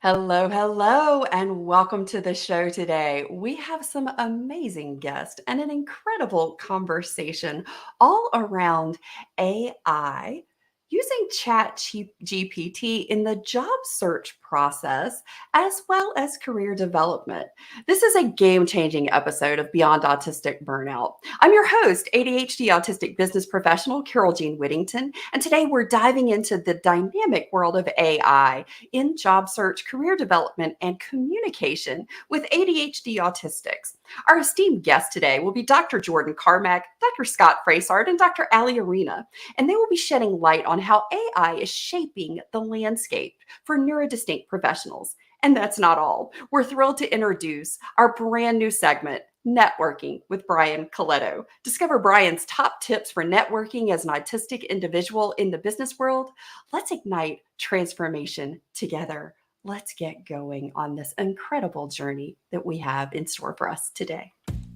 Hello, hello, and welcome to the show today. We have some amazing guests and an incredible conversation all around AI using ChatGPT in the job search process as well as career development. This is a game changing episode of Beyond Autistic Burnout. I'm your host, ADHD autistic business professional Carole Jean Whittington, and today we're diving into the dynamic world of AI in job search, career development, and communication with ADHD autistics. Our esteemed guest today will be Dr. Jordyne Carmack, Dr. Scott Frasard, and Dr. Ali Arena, and they will be shedding light on how AI is shaping the landscape for neurodistinct professionals. And that's not all. We're thrilled to introduce our brand new segment, Networking with Brian Coletto. Discover Brian's top tips for networking as an autistic individual in the business world. Let's ignite transformation together. Let's get going on this incredible journey that we have in store for us today.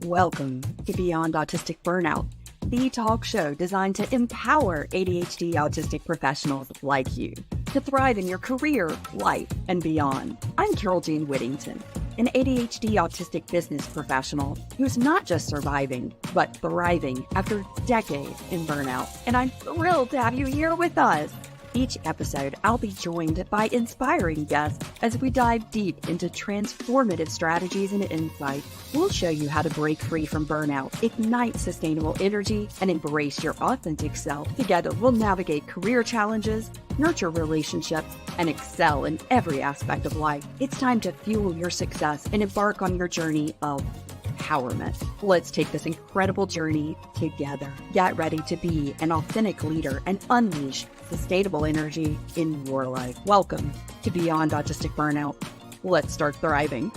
Welcome to Beyond Autistic Burnout, the talk show designed to empower ADHD autistic professionals like you to thrive in your career, life, and beyond. I'm Carole Jean Whittington, an ADHD autistic business professional who's not just surviving, but thriving after decades in burnout. And I'm thrilled to have you here with us. Each episode, I'll be joined by inspiring guests as we dive deep into transformative strategies and insights. We'll show you how to break free from burnout, ignite sustainable energy, and embrace your authentic self. Together, we'll navigate career challenges, nurture relationships, and excel in every aspect of life. It's time to fuel your success and embark on your journey of empowerment. Let's take this incredible journey together. Get ready to be an authentic leader and unleash sustainable energy in your life. Welcome to Beyond Autistic Burnout. Let's start thriving.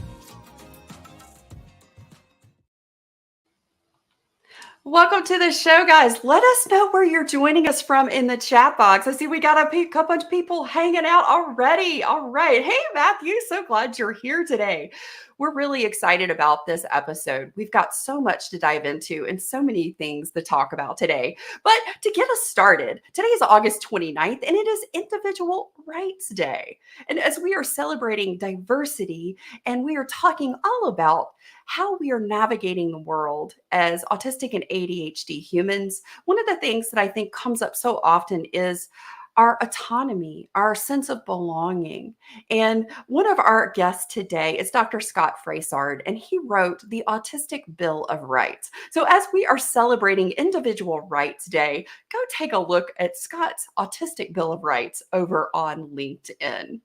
Welcome to the show, guys. Let us know where you're joining us from in the chat box. I see we got a couple of people hanging out already. All right. Hey, Matthew, so glad you're here today. We're really excited about this episode. We've got so much to dive into and so many things to talk about today. But to get us started, today is August 29th, and it is Individual Rights Day. And as we are celebrating diversity, and we are talking all about how we are navigating the world as autistic and ADHD humans, one of the things that I think comes up so often is our autonomy, our sense of belonging. And one of our guests today is Dr. Scott Frasard, and he wrote the Autistic Bill of Rights. So as we are celebrating Individual Rights Day, go take a look at Scott's Autistic Bill of Rights over on LinkedIn.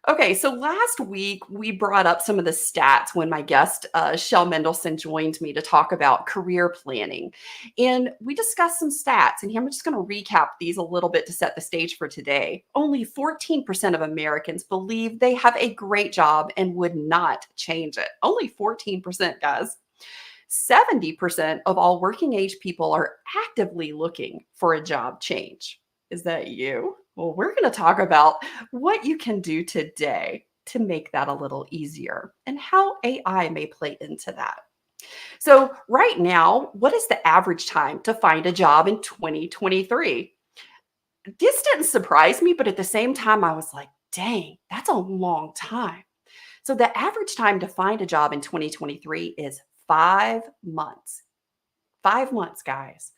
Okay, so last week we brought up some of the stats when my guest, Shell Mendelson, joined me to talk about career planning. And we discussed some stats, and I'm just going to recap these a little bit to set the stage for today. Only 14% of Americans believe they have a great job and would not change it. Only 14%, guys. 70% of all working age people are actively looking for a job change. Is that you? Well, we're going to talk about what you can do today to make that a little easier and how AI may play into that. So right now, what is the average time to find a job in 2023? This didn't surprise me, but at the same time, I was like, dang, that's a long time. So the average time to find a job in 2023 is 5 months. 5 months, guys.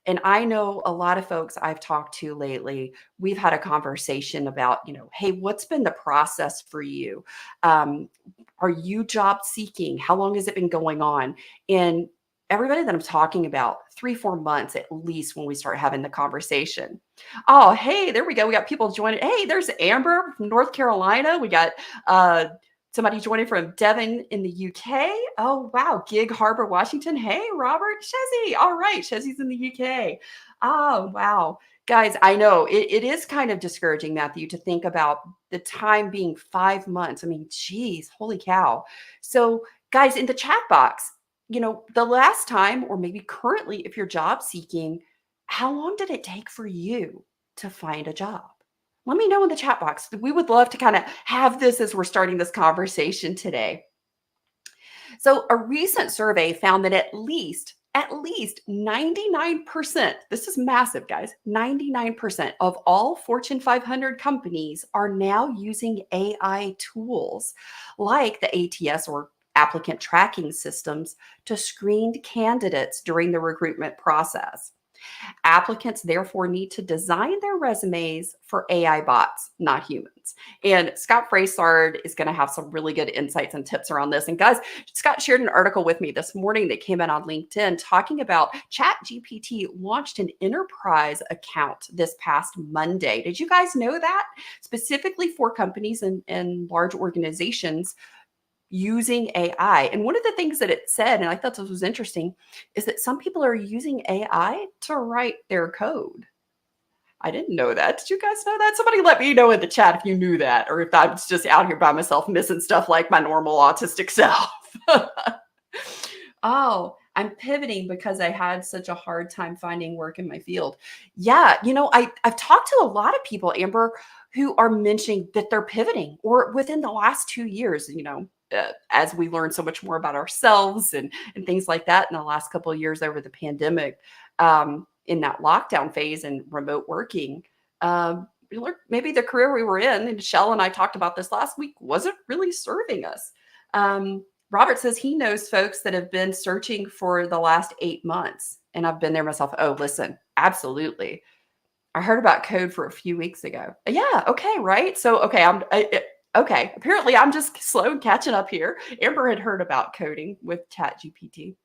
And I know a lot of folks I've talked to lately, we've had a conversation about, hey, what's been the process for you? Are you job seeking? How long has it been going on? And everybody that I'm talking about, 3-4 months at least when we start having the conversation. Oh, hey, there we go. We got people joining. Hey, there's Amber from North Carolina. We got somebody joining from Devon in the UK. Oh, wow. Gig Harbor, Washington. Hey, Robert. Shezzy. All right. Shezzy's in the UK. Oh, wow. Guys, I know it is kind of discouraging, Matthew, to think about the time being 5 months. I mean, geez, holy cow. So, guys, in the chat box, the last time, or maybe currently, if you're job seeking, how long did it take for you to find a job? Let me know in the chat box. We would love to kind of have this as we're starting this conversation today. So a recent survey found that at least At least 99%, this is massive, guys, 99% of all Fortune 500 companies are now using AI tools like the ATS or applicant tracking systems to screen candidates during the recruitment process. Applicants therefore need to design their resumes for AI bots, not humans. And Scott Frasard is going to have some really good insights and tips around this. And guys, Scott shared an article with me this morning that came out on LinkedIn talking about ChatGPT launched an enterprise account this past Monday. Did you guys know that? Specifically for companies and large organizations using AI. And one of the things that it said, and I thought this was interesting, is that some people are using AI to write their code. I didn't know that. Did you guys know that? Somebody let me know in the chat if you knew that, or if I was just out here by myself missing stuff like my normal autistic self. Oh, I'm pivoting because I had such a hard time finding work in my field. Yeah, I've talked to a lot of people, Amber, who are mentioning that they're pivoting or within the last 2 years, as we learn so much more about ourselves and things like that in the last couple of years over the pandemic, in that lockdown phase and remote working, we learned maybe the career we were in, and Shell and I talked about this last week, wasn't really serving us. Robert says he knows folks that have been searching for the last 8 months. And I've been there myself. Oh, listen, absolutely. I heard about code for a few weeks ago. Yeah. Okay. Right. So, okay. Okay. Apparently I'm just slow and catching up here. Amber had heard about coding with ChatGPT.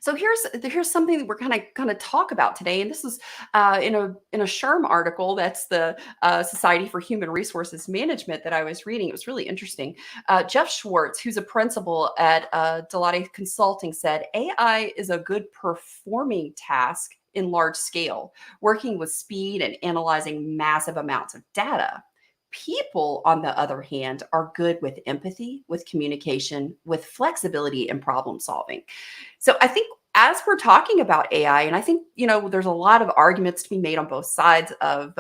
So here's something that we're gonna talk about today, and this is in a SHRM article. That's the Society for Human Resources Management that I was reading. It was really interesting. Jeff Schwartz, who's a principal at Deloitte Consulting, said AI is a good performing task in large scale, working with speed and analyzing massive amounts of data. People, on the other hand, are good with empathy, with communication, with flexibility and problem solving. So I think as we're talking about AI, and I think there's a lot of arguments to be made on both sides of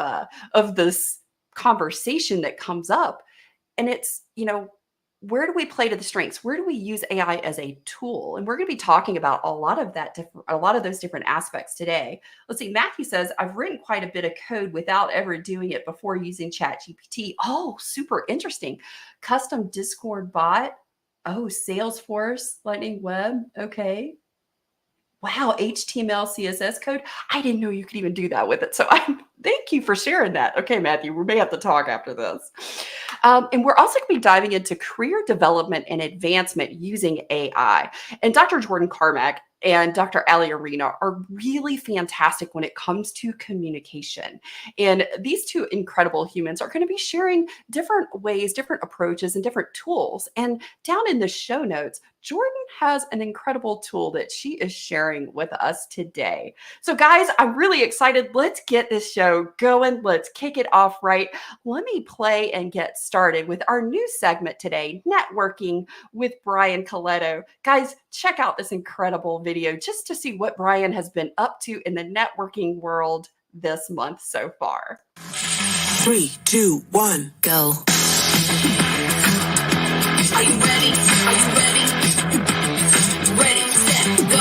this conversation that comes up, and it's where do we play to the strengths? Where do we use AI as a tool? And we're going to be talking about a lot of those different aspects today. Let's see. Matthew says, I've written quite a bit of code without ever doing it before using ChatGPT. Oh, super interesting. Custom Discord bot. Oh, Salesforce, Lightning Web. Okay. Wow, HTML, CSS code. I didn't know you could even do that with it. So thank you for sharing that. Okay, Matthew, we may have to talk after this. And we're also going to be diving into career development and advancement using AI. And Dr. Jordyne Carmack and Dr. Ali Arena are really fantastic when it comes to communication. And these two incredible humans are going to be sharing different ways, different approaches, and different tools. And down in the show notes, Jordyne has an incredible tool that she is sharing with us today. So guys, I'm really excited. Let's get this show going. Let's kick it off right. Let me play and get started with our new segment today, Networking with Brian Coletto. Guys, check out this incredible video just to see what Brian has been up to in the networking world this month so far. 3, 2, 1, go. Are you ready? Are you ready? Ready, set, go.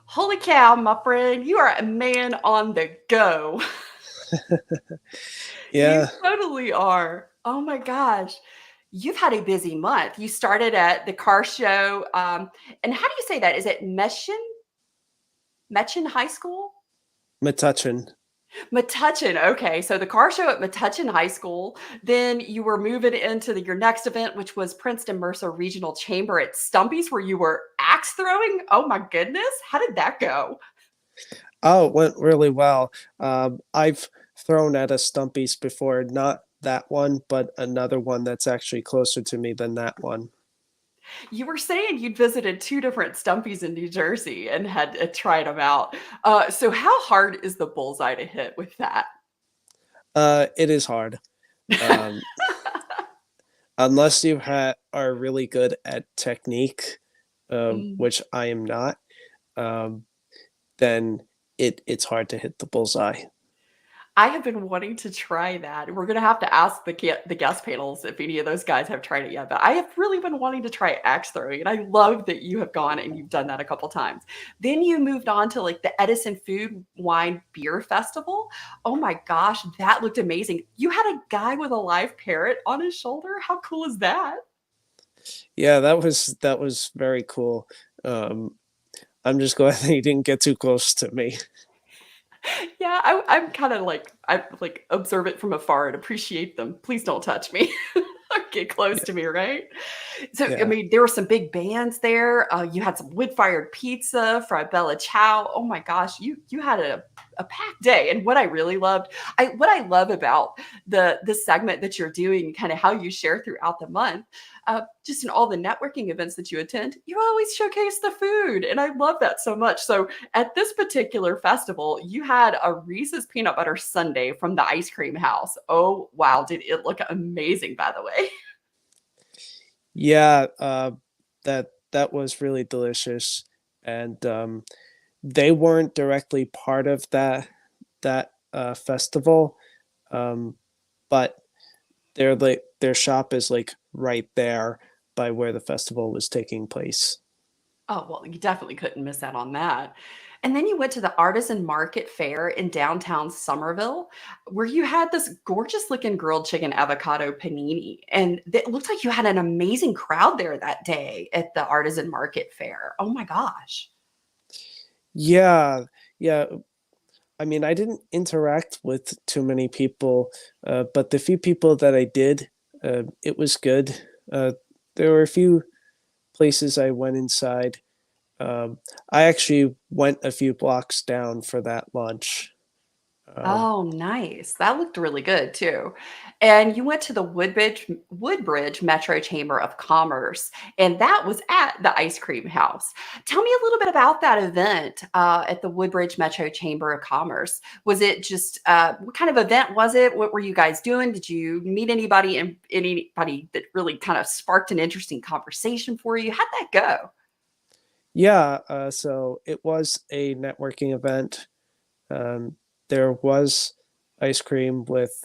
Holy cow, my friend, you are a man on the go. Yeah. You totally are. Oh my gosh. You've had a busy month. You started at the car show. And how do you say that? Is it Metuchen High School? Metuchen. Metuchen. Okay. So the car show at Metuchen High School. Then you were moving into your next event, which was Princeton Mercer Regional Chamber at Stumpy's, where you were axe throwing. Oh my goodness. How did that go? Oh, it went really well. I've thrown at a Stumpy's before, not that one, but another one that's actually closer to me than that one. You were saying you'd visited 2 different Stumpies in New Jersey and had, tried them out. So how hard is the bullseye to hit with that? It is hard. Um, Unless are really good at technique, Mm. which I am not, um, then it's hard to hit the bullseye. I have been wanting to try that. We're gonna have to ask the guest panels if any of those guys have tried it yet, but I have really been wanting to try axe throwing, and I love that you have gone and you've done that a couple times. Then you moved on to, like, the Edison Food, Wine, Beer Festival. Oh my gosh, that looked amazing. You had a guy with a live parrot on his shoulder? How cool is that? Yeah, that was very cool. Um, I'm just glad they didn't get too close to me. Yeah, I'm kinda like I, like, observe it from afar and appreciate them. Please don't touch me or get close Yeah, to me, right? So, I yeah. mean, there were some big bands there. You had some wood-fired pizza, fried Bella Ciao. Oh my gosh, you had a packed day. And what I really loved, what I love about the segment that you're doing, kind of how you share throughout the month, just in all the networking events that you attend, you always showcase the food, and I love that so much. So, at this particular festival, you had a Reese's peanut butter sundae from the ice cream house. Oh wow, did it look amazing? By the way. Yeah, that was really delicious, and, they weren't directly part of that festival, um, but their shop is, like, right there by where the festival was taking place. Oh, well, you definitely couldn't miss out on that. And then you went to the Artisan Market Fair in downtown Somerville, where you had this gorgeous looking grilled chicken avocado panini. And it looked like you had an amazing crowd there that day at the Artisan Market Fair. Oh my gosh. Yeah, yeah, I mean, I didn't interact with too many people, but the few people that I did, it was good. Uh, there were a few places I went inside. I actually went a few blocks down for that lunch. Um, Oh, nice. That looked really good too. And you went to the Woodbridge Metro Chamber of Commerce, and that was at the ice cream house. Tell me a little bit about that event at the Woodbridge Metro Chamber of Commerce. Was it just what kind of event was it? What were you guys doing? Did you meet anybody and anybody that really kind of sparked an interesting conversation for you? How'd that go? yeah, so it was a networking event. Um, there was ice cream with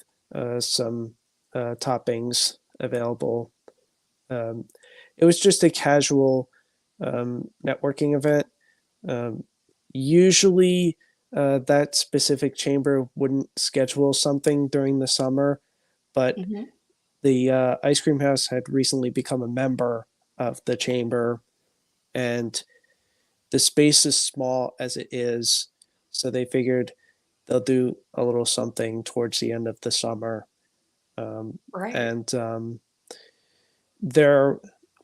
some toppings available. Um, it was just a casual networking event. Um, Usually, that specific chamber wouldn't schedule something during the summer, but Mhm. the ice cream house had recently become a member of the chamber, and the space is small as it is, so they figured they'll do a little something towards the end of the summer. Um, Right. and There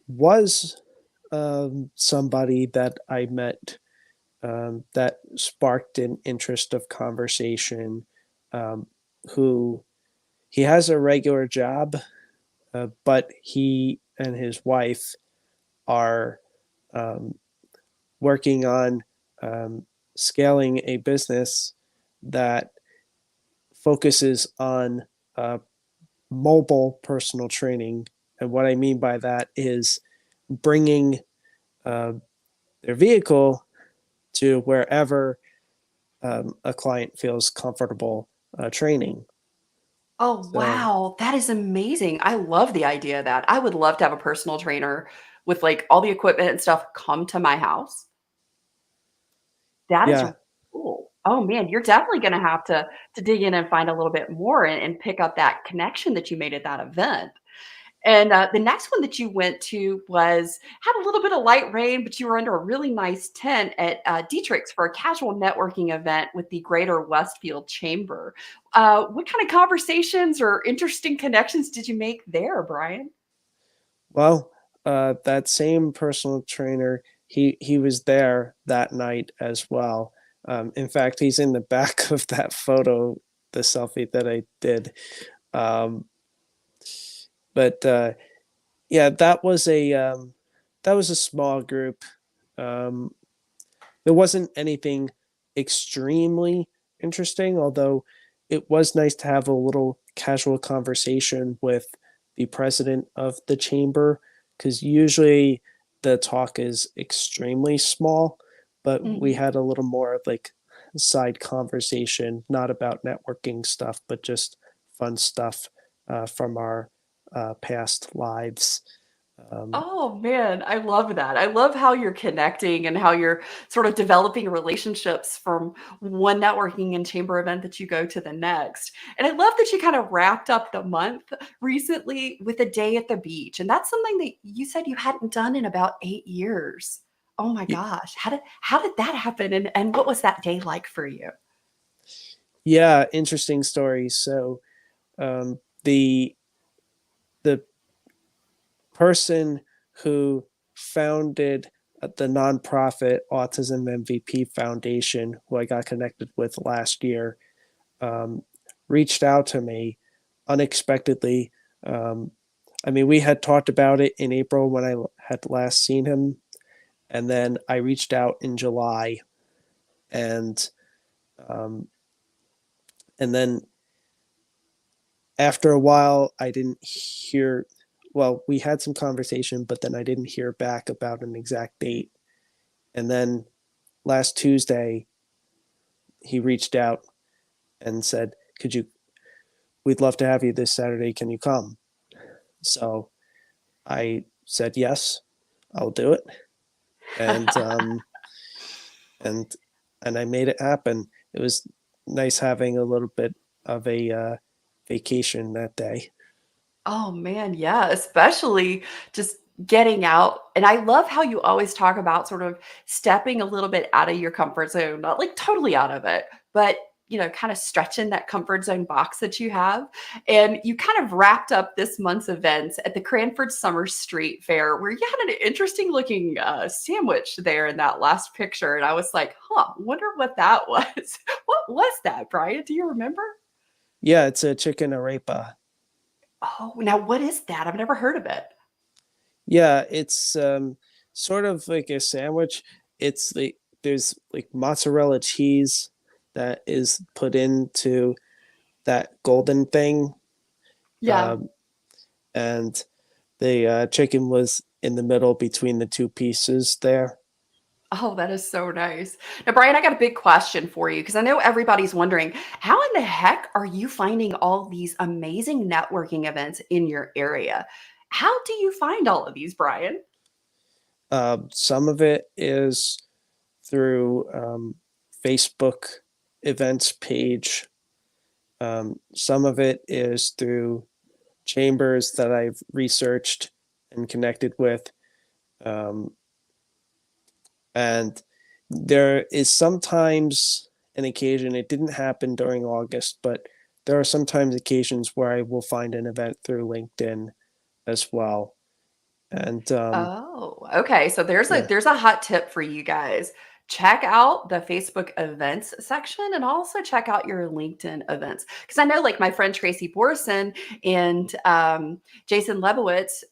was somebody that I met that sparked an interest of conversation. Um, who he has a regular job, but he and his wife are um, working on um, scaling a business that focuses on uh, mobile personal training. And what I mean by that is bringing uh, their vehicle to wherever a client feels comfortable training. Oh, So, wow. That is amazing. I love the idea of that. I would love to have a personal trainer with, like, all the equipment and stuff come to my house. That is yeah, cool. Oh, man, you're definitely gonna have to dig in and find a little bit more and pick up that connection that you made at that event. And, the next one that you went to was had a little bit of light rain, but you were under a really nice tent at, Dietrich's for a casual networking event with the Greater Westfield Chamber. What kind of conversations or interesting connections did you make there, Brian? well, that same personal trainer, he was there that night as well. In fact, he's in the back of that photo, the selfie that I did. Um, but Yeah, that was a that was a small group. Um, there wasn't anything extremely interesting, although it was nice to have a little casual conversation with the president of the chamber, because usually the talk is extremely small, but we Mhm. had a little more like side conversation, not about networking stuff, but just fun stuff from our past lives. Um, Oh man, I love that. I love how you're connecting and how you're sort of developing relationships from one networking and chamber event that you go to the next. And I love that you kind of wrapped up the month recently with a day at the beach. And that's something that you said you hadn't done in about 8 years. Oh my y- gosh. How did that happen? And what was that day like for you? yeah, interesting story. So um, the the person who founded the nonprofit Autism MVP Foundation, who I got connected with last year, um, reached out to me unexpectedly. Um, I mean, we had talked about it in April when I had last seen him, and then I reached out in July, and um, and then after a while, I didn't hear. Well, we had some conversation, but then I didn't hear back about an exact date. And then last Tuesday, he reached out and said, "Could you? We'd love to have you this Saturday. Can you come?" So I said yes, I'll do it, and and and I made it happen. It was nice having a little bit of a vacation that day. Oh man, yeah, especially just getting out. And I love how you always talk about sort of stepping a little bit out of your comfort zone, not like totally out of it, but kind of stretching that comfort zone box that you have. And you kind of wrapped up this month's events at the Cranford Summer Street Fair, where you had an interesting looking sandwich there in that last picture. And I was like, huh, wonder what that was. What was that, Brian? Do you remember? Yeah, it's a chicken arepa. Oh, now what is that? I've never heard of it. Yeah, it's sort of like a sandwich. It's like there's like mozzarella cheese that is put into that golden thing, Yeah. um, and the chicken was in the middle between the two pieces there. Oh, that is so nice. Now, Brian, I got a big question for you because I know everybody's wondering how in the heck are you finding all these amazing networking events in your area? How do you find all of these, Brian? Some of it is through Facebook events page. Some of it is through chambers that I've researched and connected with. Um, and there is sometimes an occasion, it didn't happen during August, but there are sometimes occasions where I will find an event through LinkedIn as well. And Oh, okay. So there's a yeah, there's a hot tip for you guys. Check out the Facebook events section and also check out your LinkedIn events. Because I know like my friend Tracy Borson and Jason Lebowitz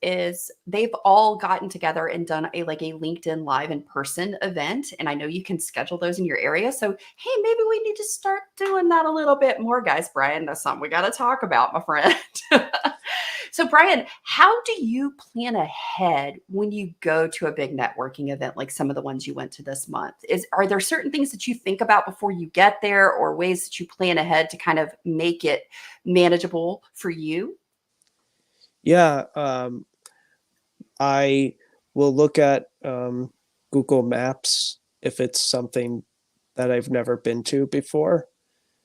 they've all gotten together and done a LinkedIn live in person event. And I know you can schedule those in your area. So hey, maybe we need to start doing that a little bit more, guys. Brian, that's something we got to talk about, my friend. So, Brian, how do you plan ahead when you go to a big networking event like some of the ones you went to this month? Are there certain things that you think about before you get there or ways that you plan ahead to kind of make it manageable for you? yeah, I will look at Google Maps if it's something that I've never been to before.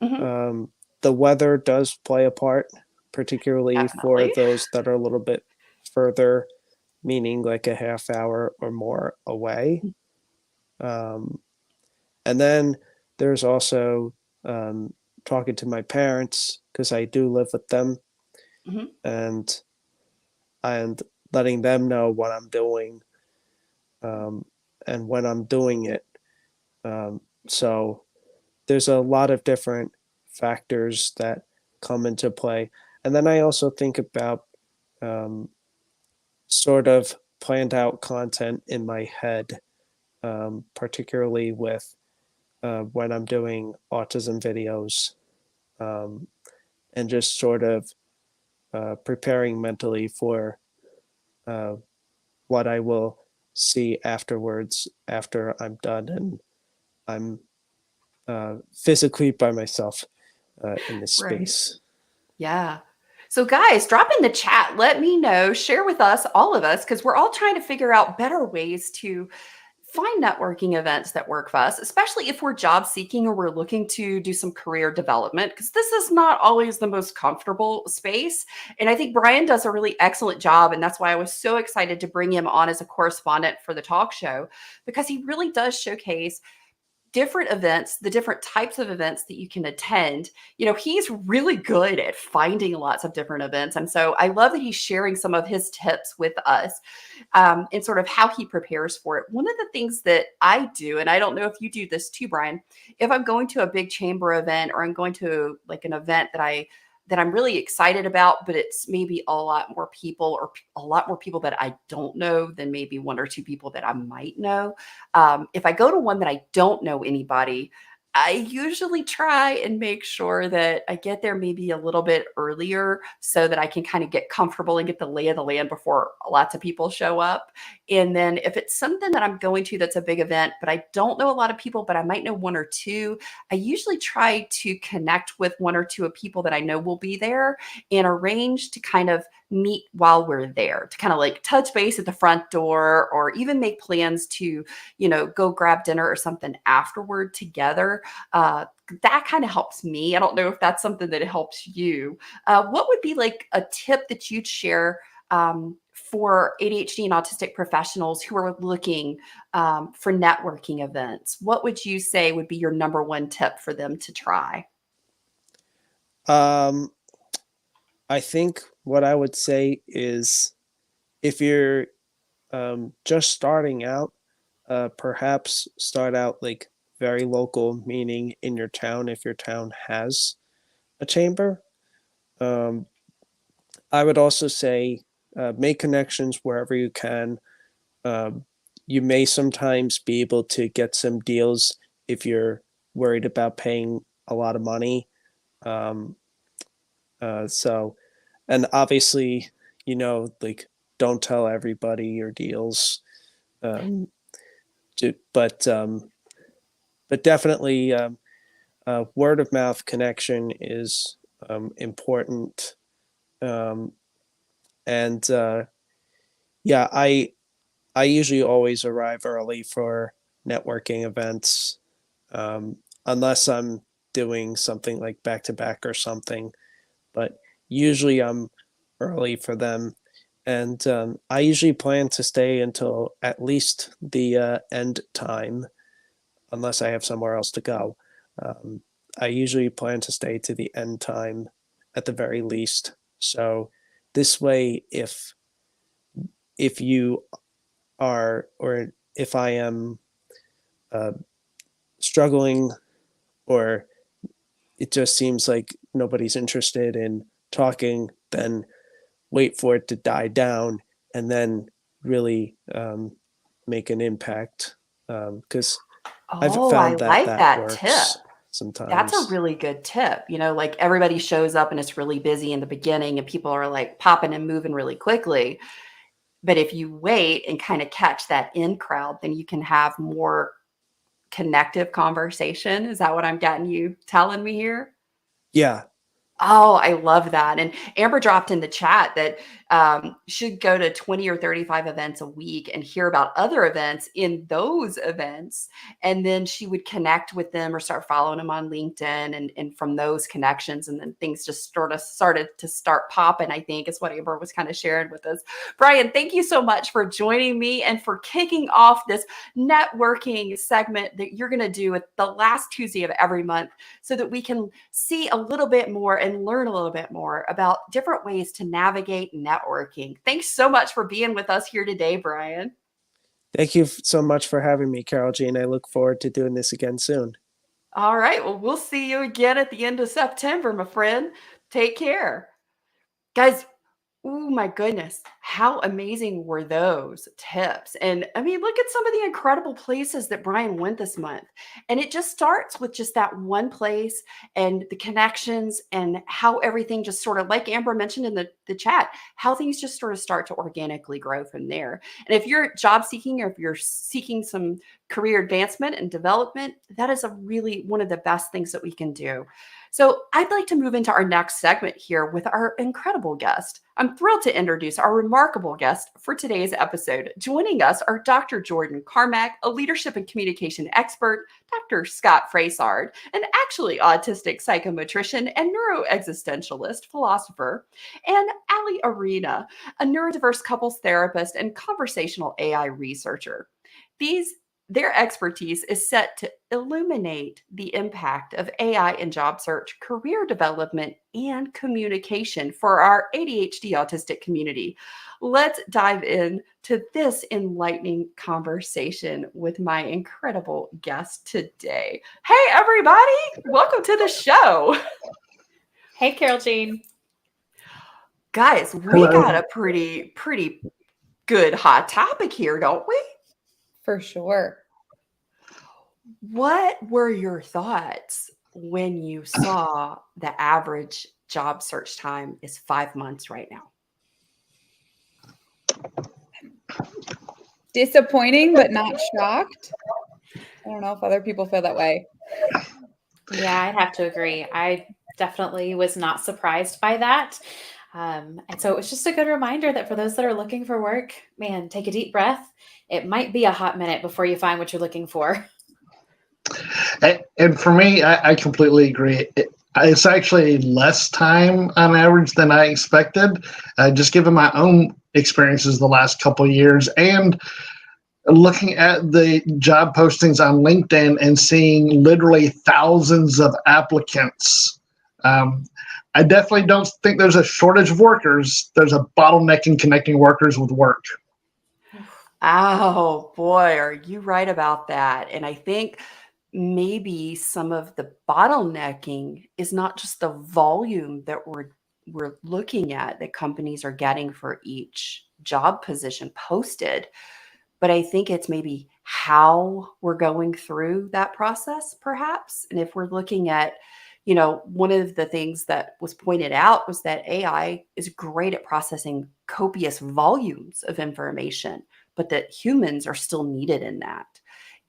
Mhm. Um, the weather does play a part, particularly for Definitely. those that are a little bit further, meaning like a half hour or more away. Um, and then there's also talking to my parents because I do live with them, Mhm. and and letting them know what I'm doing, um, and when I'm doing it. So there's a lot of different factors that come into play. And then I also think about um, sort of planned out content in my head, particularly with when I'm doing autism videos, and just sort of preparing mentally for what I will see afterwards after I'm done and I'm physically by myself in this Right. space. Yeah. So, guys, drop in the chat. Let me know, share with us, all of us, because we're all trying to figure out better ways to find networking events that work for us, especially if we're job seeking or we're looking to do some career development, because this is not always the most comfortable space. And I think Brian does a really excellent job. And that's why I was so excited to bring him on as a correspondent for the talk show, because he really does showcase different events, the different types of events that you can attend. He's really good at finding lots of different events. And so I love that he's sharing some of his tips with us, and sort of how he prepares for it. One of the things that I do, and I don't know if you do this too, Brian, if I'm going to a big chamber event or I'm going to like an event that I'm really excited about, but it's maybe a lot more people or a lot more people that I don't know than maybe one or two people that I might know. If I go to one that I don't know anybody, I usually try and make sure that I get there maybe a little bit earlier so that I can kind of get comfortable and get the lay of the land before lots of people show up. And then if it's something that I'm going to that's a big event, but I don't know a lot of people, but I might know one or two, I usually try to connect with one or two of people that I know will be there and arrange to kind of meet while we're there, to kind of like touch base at the front door or even make plans to, go grab dinner or something afterward together. That kind of helps me. I don't know if that's something that helps you. What would be like a tip that you'd share for ADHD and autistic professionals who are looking for networking events? What would you say would be your number one tip for them to try? Um, I think what I would say is if you're just starting out, perhaps start out like very local, meaning in your town if your town has a chamber. Um, I would also say make connections wherever you can. Um, you may sometimes be able to get some deals if you're worried about paying a lot of money. Um, so, and obviously, like don't tell everybody your deals. Um, to, but definitely, word of mouth connection is important. Um, and yeah, I usually always arrive early for networking events, unless I'm doing something like back to back or something. But usually I'm early for them, and I usually plan to stay until at least the end time, unless I have somewhere else to go. Um, I usually plan to stay to the end time at the very least. So this way, if you are, or if I am uh, struggling, or it just seems like nobody's interested in talking, then wait for it to die down and then really make an impact. Because I've Oh, I found that like that that tip. works That's a sometimes. really good tip. Like everybody shows up and it's really busy in the beginning and people are like popping and moving really quickly. But if you wait and kind of catch that in crowd, then you can have more connective conversation. Is that what I'm getting you telling me here? Yeah, Oh, I love that. And Amber dropped in the chat that should go to 20 or 35 events a week and hear about other events in those events. And then she would connect with them or start following them on LinkedIn. And from those connections, and then things just sort of started to start popping, I think is what Amber was kind of sharing with us. Brian, thank you so much for joining me and for kicking off this networking segment that you're going to do at the last Tuesday of every month so that we can see a little bit more and learn a little bit more about different ways to navigate networking. Thanks so much for being with us here today, Brian. thank you so much for having me, Carole Jean. I look forward to doing this again soon. All right. Well, we'll see you again at the end of September, my friend. Take care. Guys, oh my goodness. How amazing were those tips? And I mean, look at some of the incredible places that Brian went this month. And it just starts with just that one place and the connections and how everything just sort of, like Amber mentioned in the chat, how things just sort of start to organically grow from there. And if you're job seeking or if you're seeking some career advancement and development, that is a really one of the best things that we can do. So I'd like to move into our next segment here with our incredible guest. I'm thrilled to introduce our remarkable guest for today's episode. Joining us are Dr. Jordyne Carmack, a leadership and communication expert, Dr. Scott Frasard, an actually autistic psychometrician and neuroexistentialist philosopher, and Ali Arena, a neurodiverse couples therapist and conversational AI researcher. Their expertise is set to illuminate the impact of AI in job search, career development, and communication for our ADHD autistic community. Let's dive into this enlightening conversation with my incredible guest today. Hey, everybody, welcome to the show. Hey, Carole Jean. Guys, we got a pretty good hot topic here, don't we? For sure. What were your thoughts when you saw the average job search time is 5 months right now? Disappointing, but not shocked. I don't know if other people feel that way. Yeah, I'd have to agree. I definitely was not surprised by that. And so it was just a good reminder that for those that are looking for work, man, take a deep breath. It might be a hot minute before you find what you're looking for. And for me, I completely agree. It's actually less time on average than I expected, just given my own experiences the last couple of years and looking at the job postings on LinkedIn and seeing literally thousands of applicants. I definitely don't think there's a shortage of workers. There's a bottleneck in connecting workers with work. Oh boy, are you right about that? And I think maybe some of the bottlenecking is not just the volume that we're looking at that companies are getting for each job position posted, but I think it's maybe how we're going through that process, perhaps. And if we're looking at, one of the things that was pointed out was that AI is great at processing copious volumes of information, but that humans are still needed in that.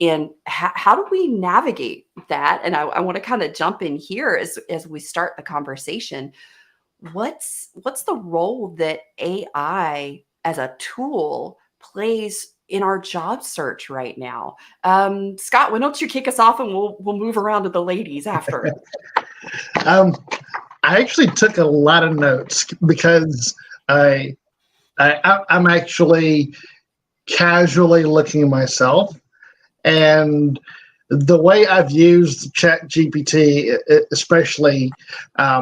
And how do we navigate that? And I want to kind of jump in here as we start the conversation. What's the role that AI as a tool plays in our job search right now? Scott, why don't you kick us off and we'll move around to the ladies after. I actually took a lot of notes because I'm actually casually looking at myself. And the way I've used ChatGPT, especially, I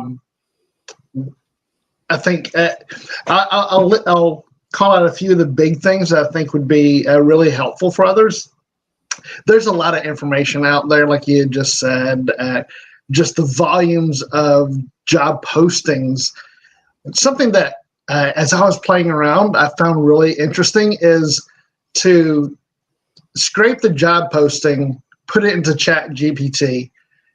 think I'll call out a few of the big things that I think would be really helpful for others. There's a lot of information out there, like you had just said, just the volumes of job postings. Something that, as I was playing around, I found really interesting is to scrape the job posting, put it into ChatGPT,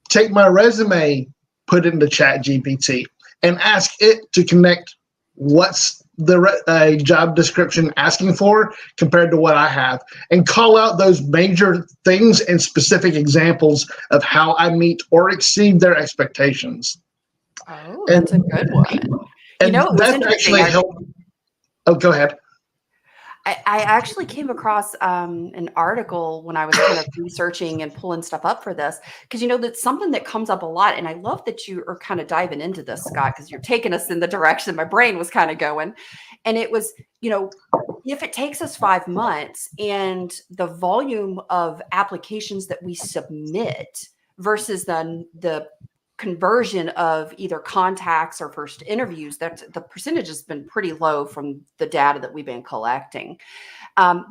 take my resume, put it into ChatGPT, and ask it to connect what's the job description asking for compared to what I have, and call out those major things and specific examples of how I meet or exceed their expectations. Oh, that's a good one. And It was that's interesting. actually helped. Oh, go ahead. I actually came across an article when I was kind of researching and pulling stuff up for this, because that's something that comes up a lot. And I love that you are kind of diving into this, Scott, because you're taking us in the direction my brain was kind of going. And it was, if it takes us 5 months and the volume of applications that we submit versus the conversion of either contacts or first interviews, that the percentage has been pretty low from the data that we've been collecting.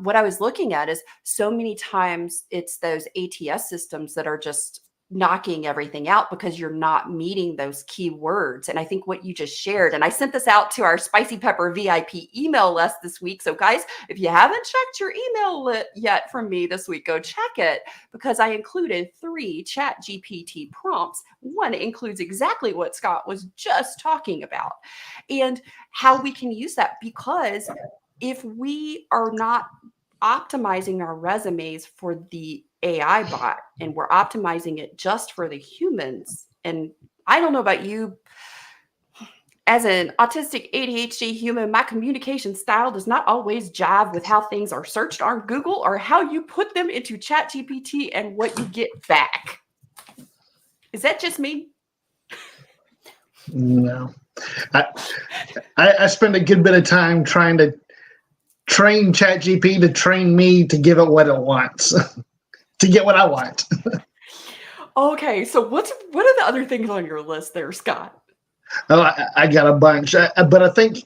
What I was looking at is so many times it's those ATS systems that are just knocking everything out because you're not meeting those key words. And I think what you just shared, and I sent this out to our Spicy Pepper VIP email list this week. So guys, if you haven't checked your email yet from me this week, go check it, because I included 3 ChatGPT prompts. One includes exactly what Scott was just talking about and how we can use that, because if we are not optimizing our resumes for the AI bot and we're optimizing it just for the humans. And I don't know about you, as an autistic ADHD human, my communication style does not always jive with how things are searched on Google or how you put them into ChatGPT and what you get back. Is that just me? No. I spend a good bit of time trying to train ChatGPT to train me to give it what it wants, to get what I want. Okay, so what are the other things on your list there, Scott? Oh, I got a bunch, but I think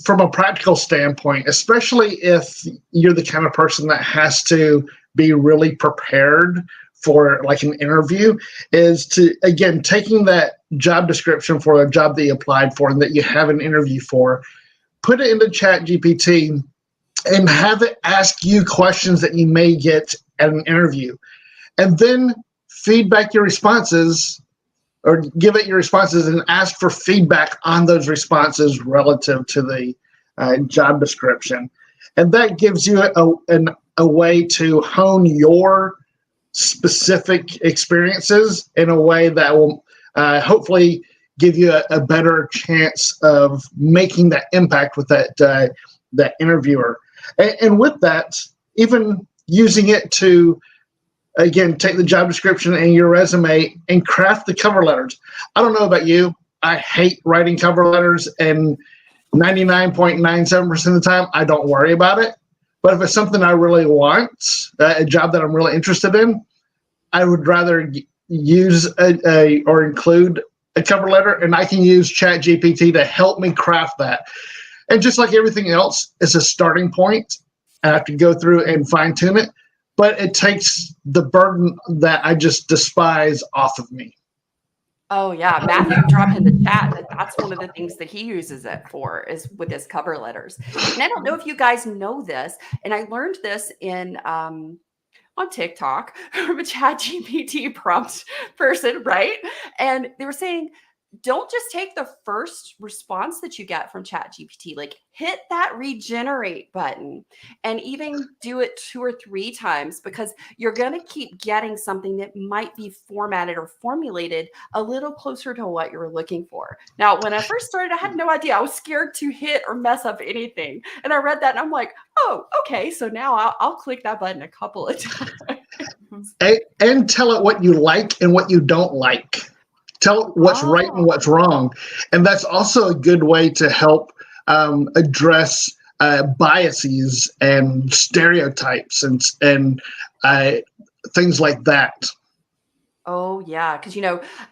from a practical standpoint, especially if you're the kind of person that has to be really prepared for like an interview, is to, again, taking that job description for a job that you applied for and that you have an interview for, put it into ChatGPT and have it ask you questions that you may get at an interview, and then feedback your responses, or give it your responses and ask for feedback on those responses relative to the job description. And that gives you a way to hone your specific experiences in a way that will hopefully give you a better chance of making that impact with that interviewer. And with that, even using it to, again, take the job description and your resume and craft the cover letters. I don't know about you. I hate writing cover letters, and 99.97% of the time, I don't worry about it. But if it's something I really want, a job that I'm really interested in, I would rather use or include a cover letter, and I can use ChatGPT to help me craft that. And just like everything else, it's a starting point. I have to go through and fine tune it, but it takes the burden that I just despise off of me. Oh yeah, Matthew dropped in the chat that that's one of the things that he uses it for, is with his cover letters. And I don't know if you guys know this, and I learned this in on TikTok from a ChatGPT prompt person, right? And they were saying, don't just take the first response that you get from ChatGPT, like hit that regenerate button and even do it 2 or 3 times, because you're going to keep getting something that might be formatted or formulated a little closer to what you're looking for. Now, when I first started, I had no idea. I was scared to hit or mess up anything. And I read that and I'm like, oh, okay. So now I'll click that button a couple of times. And tell it what you like and what you don't like. Tell what's right and what's wrong. And that's also a good way to help address biases and stereotypes and things like that. Oh, yeah. Because,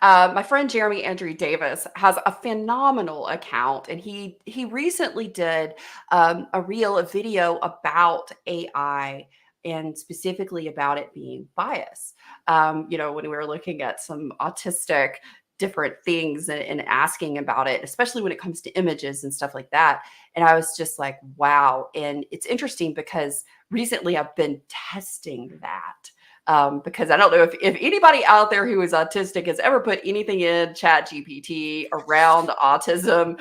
my friend Jeremy Andrew Davis has a phenomenal account, and he recently did a video about AI, and specifically about it being biased. When we were looking at some autistic different things and asking about it, especially when it comes to images and stuff like that. And I was just like, wow. And it's interesting because recently I've been testing that. Because I don't know if anybody out there who is autistic has ever put anything in ChatGPT around autism,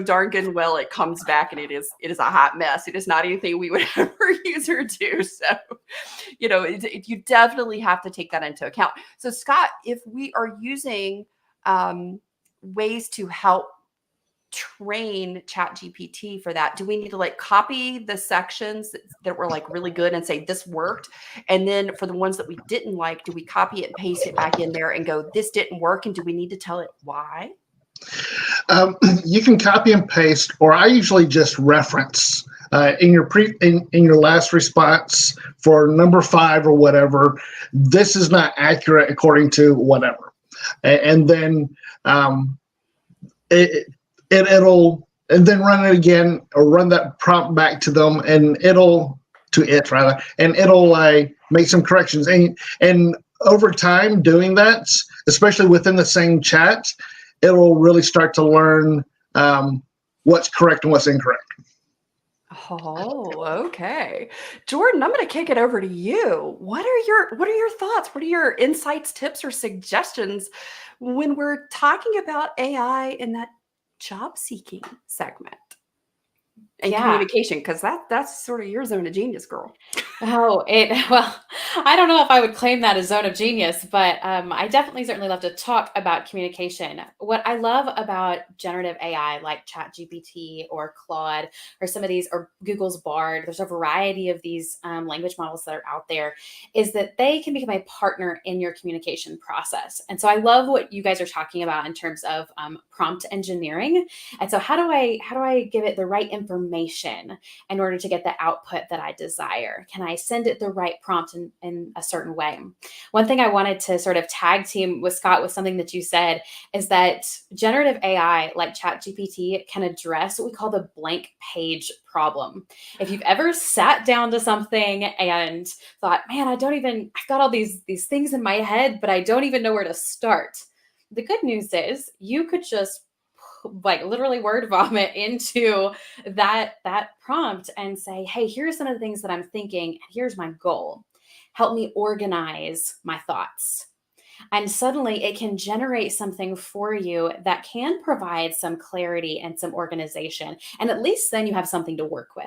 darn good and well it comes back and it is a hot mess. It is not anything we would ever use or do. So, you definitely have to take that into account. So, Scott, if we are using ways to help train ChatGPT for that, do we need to copy the sections that were really good and say this worked, and then for the ones that we didn't like, do we copy it and paste it back in there and go this didn't work, and do we need to tell it why? You can copy and paste, or I usually just reference in your last response for number 5 or whatever. This is not accurate according to whatever, and then it'll then run it again, or run that prompt back to them, and it'll make some corrections. And over time doing that, especially within the same chat, it will really start to learn what's correct and what's incorrect. Oh, okay. Jordan, I'm going to kick it over to you. What are your thoughts? What are your insights, tips, or suggestions when we're talking about AI in that job seeking segment and Yeah. communication? Because that's sort of your zone of genius, girl. Oh, well, I don't know if I would claim that a zone of genius, but I definitely certainly love to talk about communication. What I love about generative AI like ChatGPT or Claude or some of these, or Google's Bard, there's a variety of these language models that are out there, is that they can become a partner in your communication process. And so I love what you guys are talking about in terms of prompt engineering. And so how do I give it the right information in order to get the output that I desire? Can I send it the right prompt in a certain way? One thing I wanted to sort of tag team with Scott with something that you said is that generative AI like ChatGPT can address what we call the blank page problem. If you've ever sat down to something and thought, man, I've got all these things in my head, but I don't even know where to start. The good news is you could just like literally word vomit into that prompt and say, hey, here's some of the things that I'm thinking, and here's my goal. Help me organize my thoughts. And suddenly it can generate something for you that can provide some clarity and some organization. And at least then you have something to work with.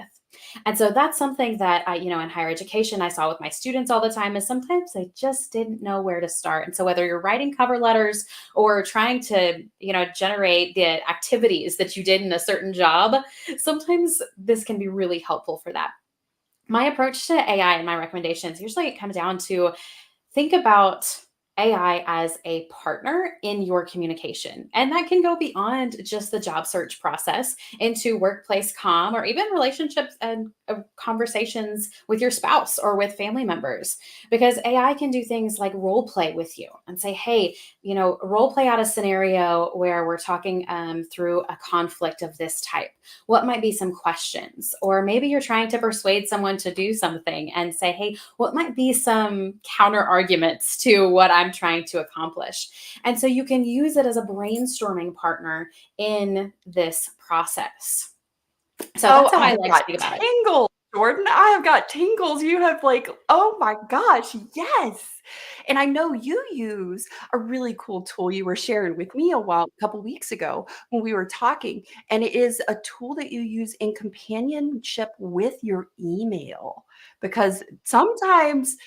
And so that's something that in higher education, I saw with my students all the time, is sometimes they just didn't know where to start. And so whether you're writing cover letters or trying to, generate the activities that you did in a certain job, sometimes this can be really helpful for that. My approach to AI and my recommendations, usually it comes down to think about AI as a partner in your communication. And that can go beyond just the job search process into workplace comm or even relationships and conversations with your spouse or with family members. Because AI can do things like role play with you and say, hey, role play out a scenario where we're talking through a conflict of this type. What might be some questions? Or maybe you're trying to persuade someone to do something and say, hey, what might be some counter arguments to what I'm trying to accomplish? And so you can use it as a brainstorming partner in this process. So that's how I like to think about it. Tingles, Jordan. I have got tingles. You have oh my gosh, yes. And I know you use a really cool tool you were sharing with me a couple weeks ago when we were talking. And it is a tool that you use in companionship with your email. Because sometimes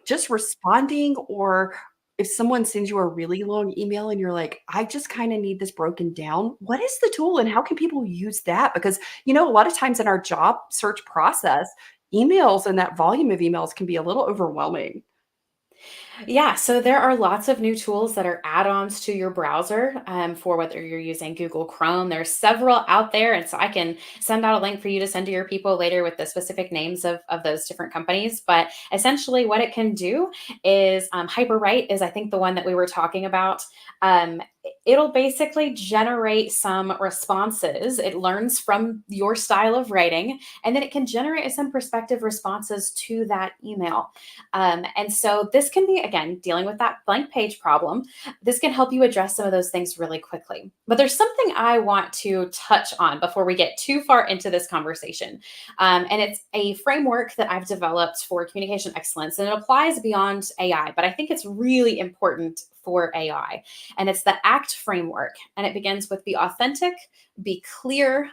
just responding, or if someone sends you a really long email and you're like, I just kind of need this broken down, what is the tool and how can people use that? Because, a lot of times in our job search process, emails and that volume of emails can be a little overwhelming. Yeah, so there are lots of new tools that are add-ons to your browser for whether you're using Google Chrome. There's several out there, and so I can send out a link for you to send to your people later with the specific names of those different companies. But essentially what it can do is Hyperwrite is, I think, the one that we were talking about. It'll basically generate some responses. It learns from your style of writing, and then it can generate some perspective responses to that email. And so this can be, again, dealing with that blank page problem. This can help you address some of those things really quickly. But there's something I want to touch on before we get too far into this conversation. And it's a framework that I've developed for communication excellence, and it applies beyond AI, but I think it's really important for AI. And it's the ACT framework. And it begins with be authentic, be clear,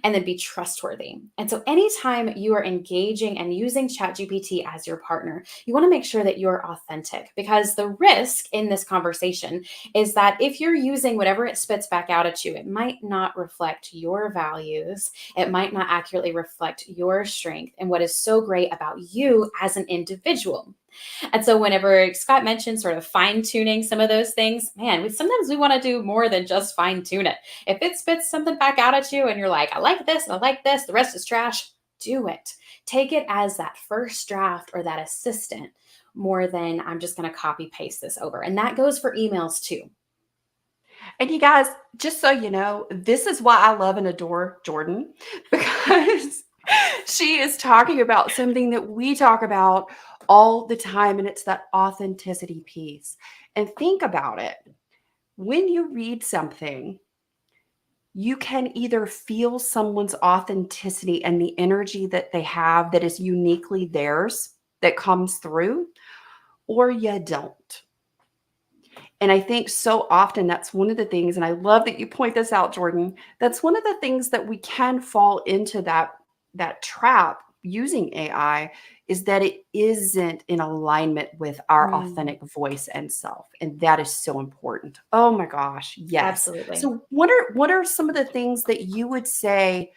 and then be trustworthy. And so anytime you are engaging and using ChatGPT as your partner, you want to make sure that you're authentic, because the risk in this conversation is that if you're using whatever it spits back out at you, it might not reflect your values. It might not accurately reflect your strength and what is so great about you as an individual. And so whenever Scott mentioned sort of fine tuning some of those things, man, sometimes we want to do more than just fine tune it. If it spits something back out at you and you're like, I like this and I like this, the rest is trash, do it. Take it as that first draft or that assistant more than I'm just going to copy paste this over. And that goes for emails too. And you guys, just so you know, this is why I love and adore Jordan, because she is talking about something that we talk about all the time. And it's that authenticity piece. And think about it. When you read something, you can either feel someone's authenticity and the energy that they have that is uniquely theirs that comes through, or you don't. And I think so often that's one of the things, and I love that you point this out, Jordan, that's one of the things that we can fall into that trap using AI, is that it isn't in alignment with our authentic voice and self. And that is so important. Oh my gosh. Yes. Absolutely. So what are some of the things that you would say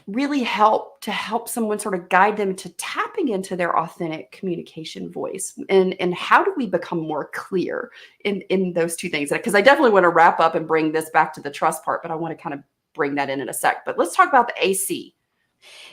really help someone sort of guide them to tapping into their authentic communication voice? And how do we become more clear in those two things? Because I definitely want to wrap up and bring this back to the trust part, but I want to kind of bring that in a sec. But let's talk about the AC.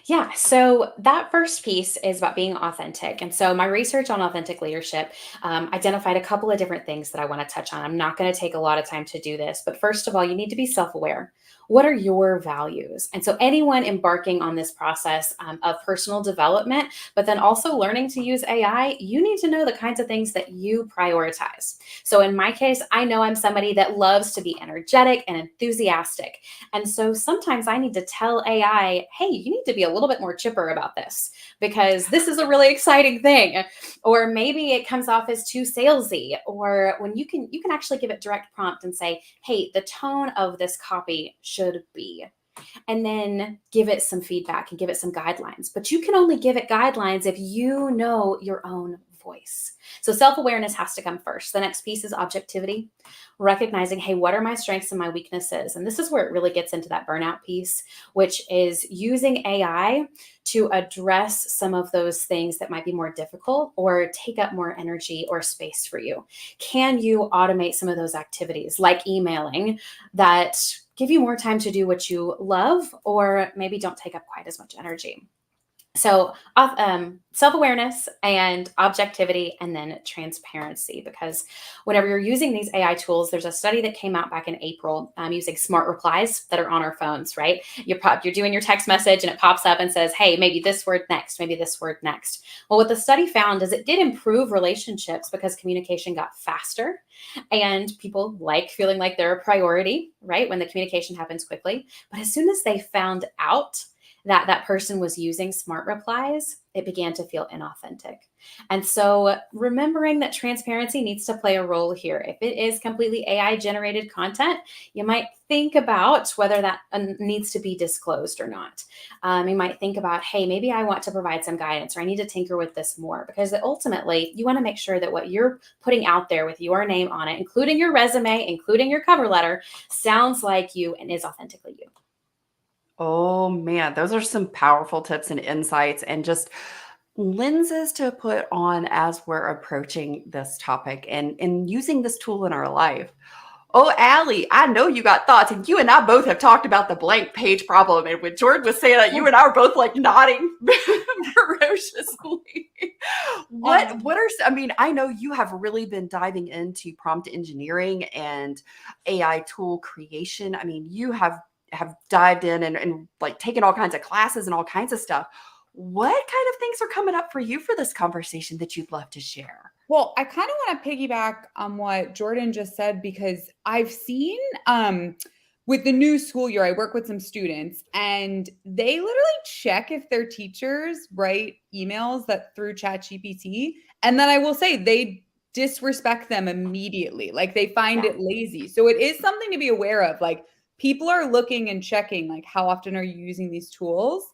Yeah, so that first piece is about being authentic. And so my research on authentic leadership identified a couple of different things that I want to touch on. I'm not going to take a lot of time to do this, but first of all, you need to be self-aware. What are your values? And so anyone embarking on this process of personal development, but then also learning to use AI, you need to know the kinds of things that you prioritize. So in my case, I know I'm somebody that loves to be energetic and enthusiastic. And so sometimes I need to tell AI, hey, you need to be a little bit more chipper about this because this is a really exciting thing. Or maybe it comes off as too salesy, or when you can actually give it direct prompt and say, hey, the tone of this copy should be, and then give it some feedback and give it some guidelines. But you can only give it guidelines if you know your own voice. So self-awareness has to come first. The next piece is objectivity, recognizing, hey, what are my strengths and my weaknesses? And this is where it really gets into that burnout piece, which is using AI to address some of those things that might be more difficult or take up more energy or space for you. Can you automate some of those activities like emailing that give you more time to do what you love, or maybe don't take up quite as much energy? So self-awareness and objectivity, and then transparency, because whenever you're using these AI tools, there's a study that came out back in April using smart replies that are on our phones, right? You're doing your text message and it pops up and says, hey, maybe this word next, maybe this word next. Well, what the study found is it did improve relationships because communication got faster and people like feeling like they're a priority, right? When the communication happens quickly. But as soon as they found out that person was using smart replies, it began to feel inauthentic. And so remembering that transparency needs to play a role here. If it is completely AI generated content, you might think about whether that needs to be disclosed or not. You might think about, hey, maybe I want to provide some guidance, or I need to tinker with this more, because ultimately you want to make sure that what you're putting out there with your name on it, including your resume, including your cover letter, sounds like you and is authentically you. Oh man, those are some powerful tips and insights and just lenses to put on as we're approaching this topic and using this tool in our life. Oh, Allie, I know you got thoughts, and you and I both have talked about the blank page problem. And when Jordan was saying that, you and I are both like nodding ferociously. I mean, I know you have really been diving into prompt engineering and AI tool creation. I mean, you have dived in and like taken all kinds of classes and all kinds of stuff. What kind of things are coming up for you for this conversation that you'd love to share? Well, I kind of want to piggyback on what Jordan just said, because I've seen with the new school year, I work with some students and they literally check if their teachers write emails that through ChatGPT. And then I will say they disrespect them immediately. Like they find it lazy. So it is something to be aware of. Like people are looking and checking, like how often are you using these tools?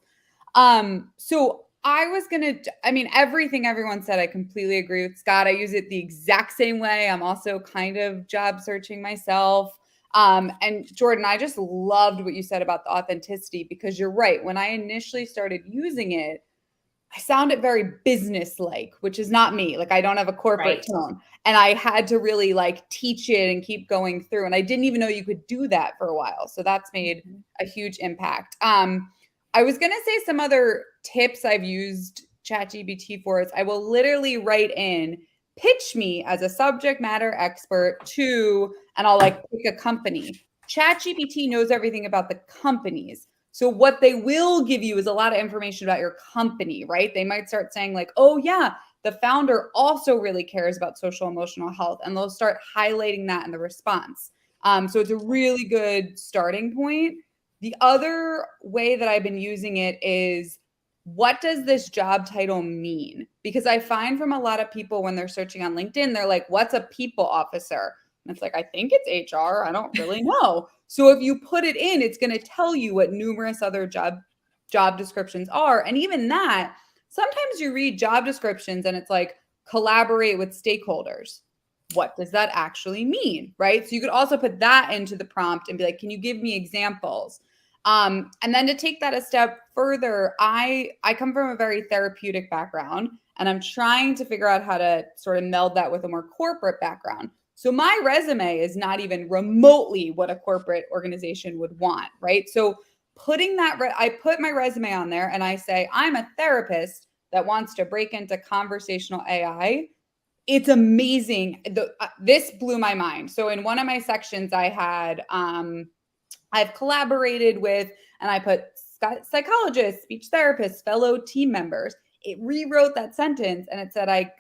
So everything everyone said, I completely agree with Scott. I use it the exact same way. I'm also kind of job searching myself. And Jordan, I just loved what you said about the authenticity, because you're right. When I initially started using it, I sounded very business-like, which is not me. Like I don't have a corporate tone, and I had to really like teach it and keep going through. And I didn't even know you could do that for a while. So that's made a huge impact. I was going to say some other tips I've used ChatGPT for is I will literally write in, pitch me as a subject matter expert to, and I'll like pick a company. ChatGPT knows everything about the companies. So what they will give you is a lot of information about your company, right? They might start saying like, oh yeah, the founder also really cares about social emotional health, and they'll start highlighting that in the response. So it's a really good starting point. The other way that I've been using it is, what does this job title mean? Because I find from a lot of people when they're searching on LinkedIn, they're like, what's a people officer? And it's like, I think it's HR. I don't really know. So if you put it in, it's going to tell you what numerous other job descriptions are. And even that, sometimes you read job descriptions and it's like, collaborate with stakeholders. What does that actually mean? Right? So you could also put that into the prompt and be like, can you give me examples? And then to take that a step further, I come from a very therapeutic background, and I'm trying to figure out how to sort of meld that with a more corporate background. So my resume is not even remotely what a corporate organization would want, right? So putting that, I put my resume on there and I say, I'm a therapist that wants to break into conversational AI. It's amazing. This blew my mind. So in one of my sections, I had, I've collaborated with, and I put psychologists, speech therapists, fellow team members. It rewrote that sentence and it said, I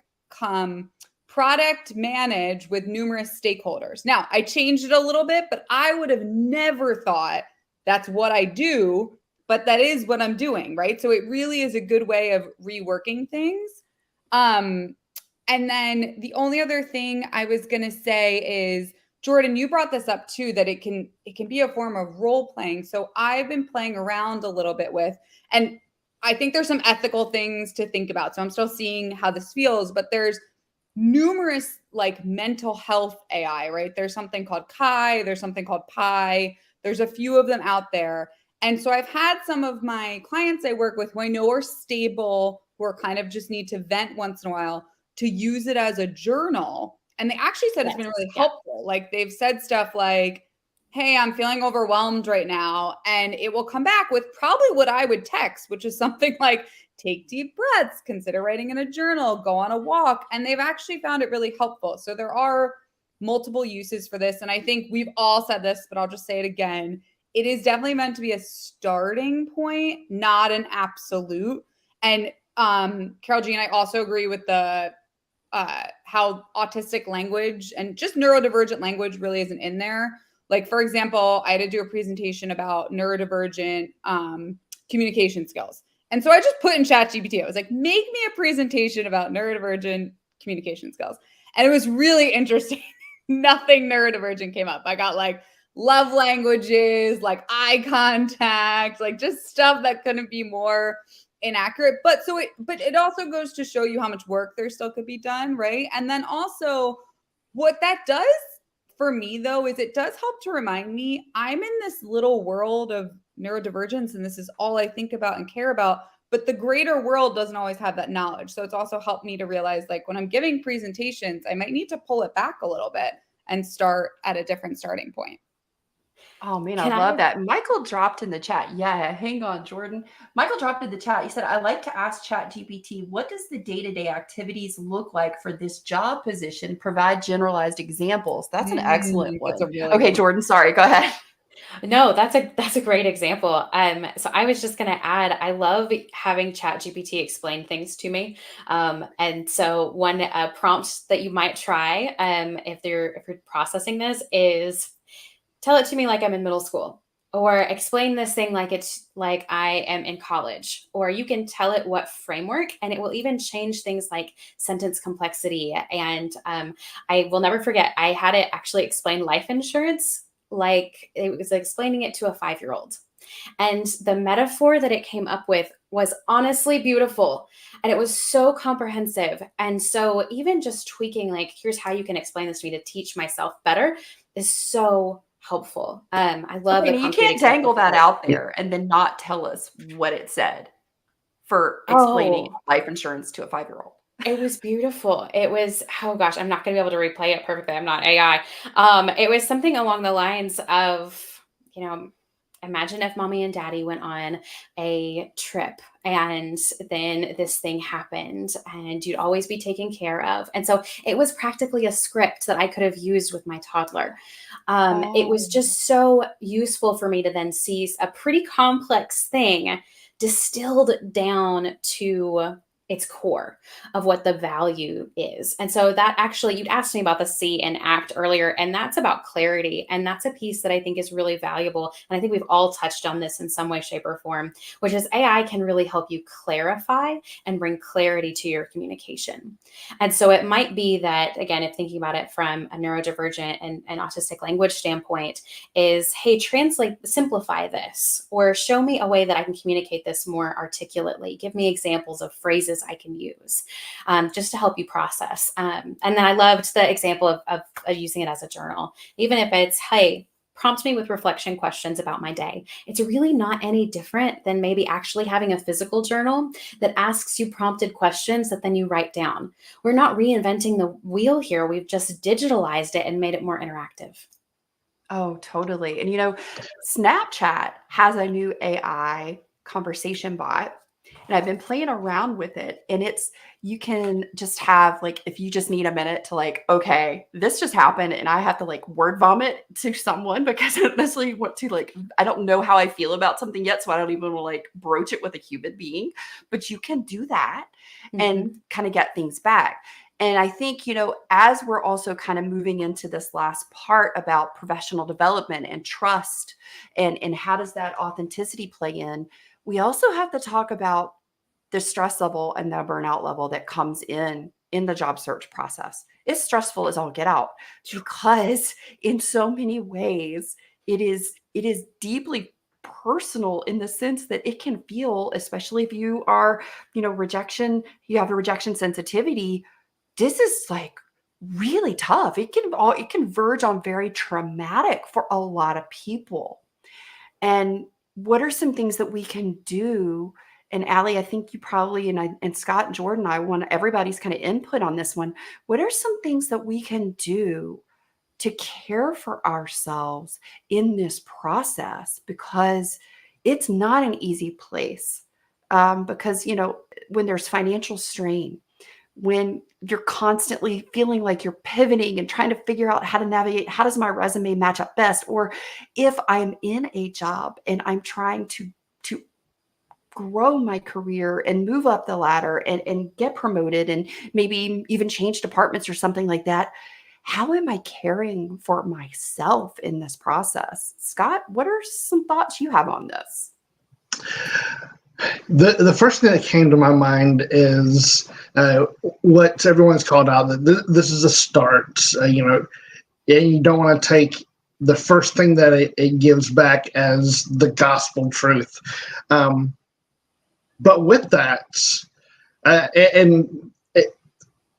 product manage with numerous stakeholders. Now, I changed it a little bit, but I would have never thought that's what I do, but that is what I'm doing, right? So it really is a good way of reworking things. And then the only other thing I was going to say is, Jordan, you brought this up too, that it can be a form of role playing. So I've been playing around a little bit with, and I think there's some ethical things to think about. So I'm still seeing how this feels, but there's numerous like mental health AI, right? There's something called Kai, there's something called Pi. There's a few of them out there. And so I've had some of my clients I work with who I know are stable, who are kind of just need to vent once in a while, to use it as a journal. And they actually said it's been really helpful. Like they've said stuff like, hey, I'm feeling overwhelmed right now. And it will come back with probably what I would text, which is something like, take deep breaths, consider writing in a journal, go on a walk. And they've actually found it really helpful. So there are multiple uses for this. And I think we've all said this, but I'll just say it again. It is definitely meant to be a starting point, not an absolute. And Carole Jean, I also agree with the how autistic language and just neurodivergent language really isn't in there. Like, for example, I had to do a presentation about neurodivergent communication skills. And so I just put in ChatGPT, I was like, make me a presentation about neurodivergent communication skills. And it was really interesting. Nothing neurodivergent came up. I got like love languages, like eye contact, like just stuff that couldn't be more inaccurate. But it also goes to show you how much work there still could be done, right? And then also what that does for me though is it does help to remind me I'm in this little world of neurodivergence and this is all I think about and care about, but the greater world doesn't always have that knowledge. So it's also helped me to realize, like, when I'm giving presentations, I might need to pull it back a little bit and start at a different starting point. Oh man, I love that. Michael dropped in the chat. Yeah, hang on, Jordan. Michael dropped in the chat. He said, I like to ask ChatGPT, what does the day-to-day activities look like for this job position? Provide generalized examples. That's an excellent one. Okay, Jordan, sorry, go ahead. No, that's a great example. So I was just going to add, I love having ChatGPT explain things to me. And so one prompt that you might try, if you're processing this, is tell it to me like I'm in middle school, or explain this thing like it's like I am in college, or you can tell it what framework, and it will even change things like sentence complexity. And I will never forget, I had it actually explain life insurance like it was explaining it to a 5-year-old. And the metaphor that it came up with was honestly beautiful. And it was so comprehensive. And so even just tweaking, like, here's how you can explain this to me to teach myself better, is so helpful. I love it. You can't dangle that out there and then not tell us what it said for explaining life insurance to a 5-year-old. It was beautiful. It was, oh gosh, I'm not going to be able to replay it perfectly. I'm not AI. It was something along the lines of, imagine if mommy and daddy went on a trip and then this thing happened and you'd always be taken care of. And so it was practically a script that I could have used with my toddler. It was just so useful for me to then see a pretty complex thing distilled down to its core of what the value is. And so that actually, you'd asked me about the C in ACT earlier, and that's about clarity. And that's a piece that I think is really valuable. And I think we've all touched on this in some way, shape, or form, which is AI can really help you clarify and bring clarity to your communication. And so it might be that, again, if thinking about it from a neurodivergent and autistic language standpoint, is, hey, simplify this, or show me a way that I can communicate this more articulately. Give me examples of phrases I can use, just to help you process. And then I loved the example of using it as a journal. Even if it's, hey, prompt me with reflection questions about my day. It's really not any different than maybe actually having a physical journal that asks you prompted questions that then you write down. We're not reinventing the wheel here. We've just digitalized it and made it more interactive. Oh, totally. And Snapchat has a new AI conversation bot, and I've been playing around with it. And you can just have, like, if you just need a minute to, like, okay, this just happened and I have to, like, word vomit to someone because I don't necessarily want to, like, I don't know how I feel about something yet. So I don't even want to, like, broach it with a human being, but you can do that and kind of get things back. And I think, as we're also kind of moving into this last part about professional development and trust and how does that authenticity play in, we also have to talk about the stress level and the burnout level that comes in the job search process. It's stressful as all get out because in so many ways it is deeply personal in the sense that it can feel, especially if you are, you have a rejection sensitivity. This is like really tough. It can verge on very traumatic for a lot of people. And what are some things that we can do? And Allie, I think you probably, and Scott and Jordan, I want everybody's kind of input on this one. What are some things that we can do to care for ourselves in this process? Because it's not an easy place. Because, when there's financial strain, when you're constantly feeling like you're pivoting and trying to figure out how to navigate, how does my resume match up best? Or if I'm in a job and I'm trying to grow my career and move up the ladder and get promoted and maybe even change departments or something like that, how am I caring for myself in this process? Scott, what are some thoughts you have on this? The first thing that came to my mind is what everyone's called out, that this is a start. You don't want to take the first thing that it gives back as the gospel truth. But with that, and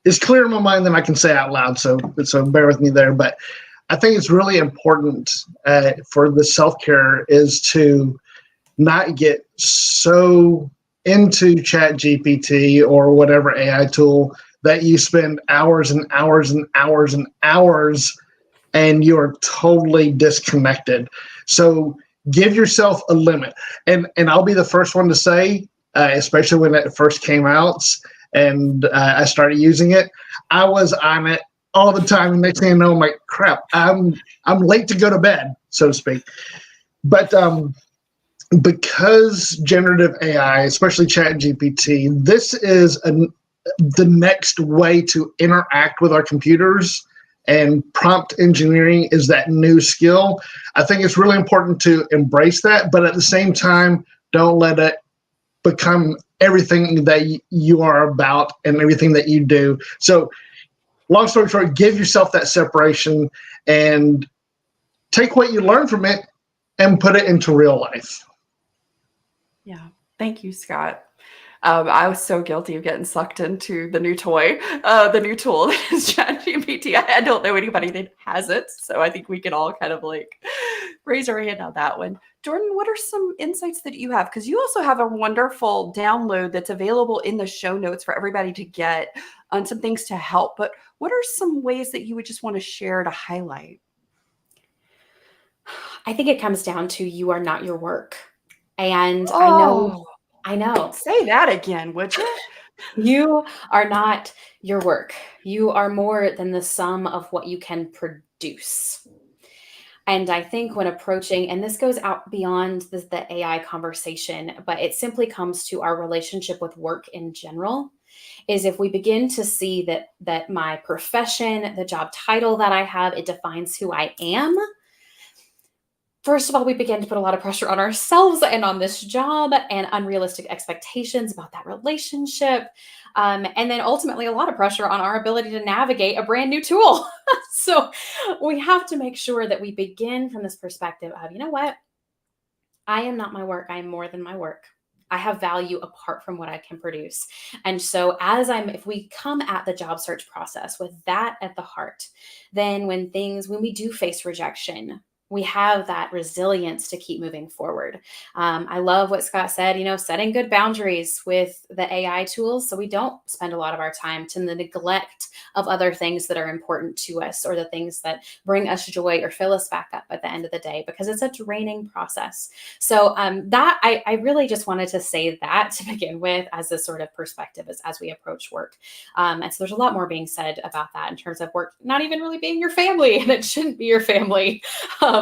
it's clear in my mind that I can say out loud, so bear with me there. But I think it's really important for the self-care is to not get so into ChatGPT or whatever AI tool that you spend hours and hours and hours and hours and you're totally disconnected. So give yourself a limit. And I'll be the first one to say, especially when it first came out and I started using it, I was on it all the time. And next thing I know, I'm like, crap, I'm late to go to bed, so to speak. But because generative AI, especially ChatGPT, this is the next way to interact with our computers, and prompt engineering is that new skill. I think it's really important to embrace that, but at the same time, don't let it become everything that you are about and everything that you do. So long story short, give yourself that separation and take what you learn from it and put it into real life. Yeah. Thank you, Scott. I was so guilty of getting sucked into the new toy, the new tool that is ChatGPT. I don't know anybody that has it, so I think we can all kind of like raise our hand on that one. Jordan, what are some insights that you have? Because you also have a wonderful download that's available in the show notes for everybody to get on some things to help. But what are some ways that you would just want to share to highlight? I think it comes down to you are not your work. And Oh, I know. Say that again, would you? You are not your work. You are more than the sum of what you can produce. And I think when approaching, and this goes out beyond the AI conversation, but it simply comes to our relationship with work in general. is if we begin to see that my profession, the job title that I have, it defines who I am. First of all, we begin to put a lot of pressure on ourselves and on this job, and unrealistic expectations about that relationship. And then ultimately a lot of pressure on our ability to navigate a brand new tool. So we have to make sure that we begin from this perspective of, you know what? I am not my work. I am more than my work. I have value apart from what I can produce. And so if we come at the job search process with that at the heart, then when we do face rejection, we have that resilience to keep moving forward. I love what Scott said, setting good boundaries with the AI tools so we don't spend a lot of our time to the neglect of other things that are important to us, or the things that bring us joy or fill us back up at the end of the day, because it's a draining process. So I really just wanted to say that to begin with as a sort of perspective as we approach work. And so there's a lot more being said about that in terms of work not even really being your family, and it shouldn't be your family.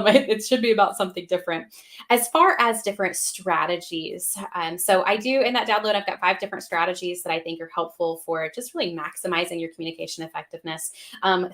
It should be about something different. As far as different strategies, so I do, in that download, I've got 5 different strategies that I think are helpful for just really maximizing your communication effectiveness.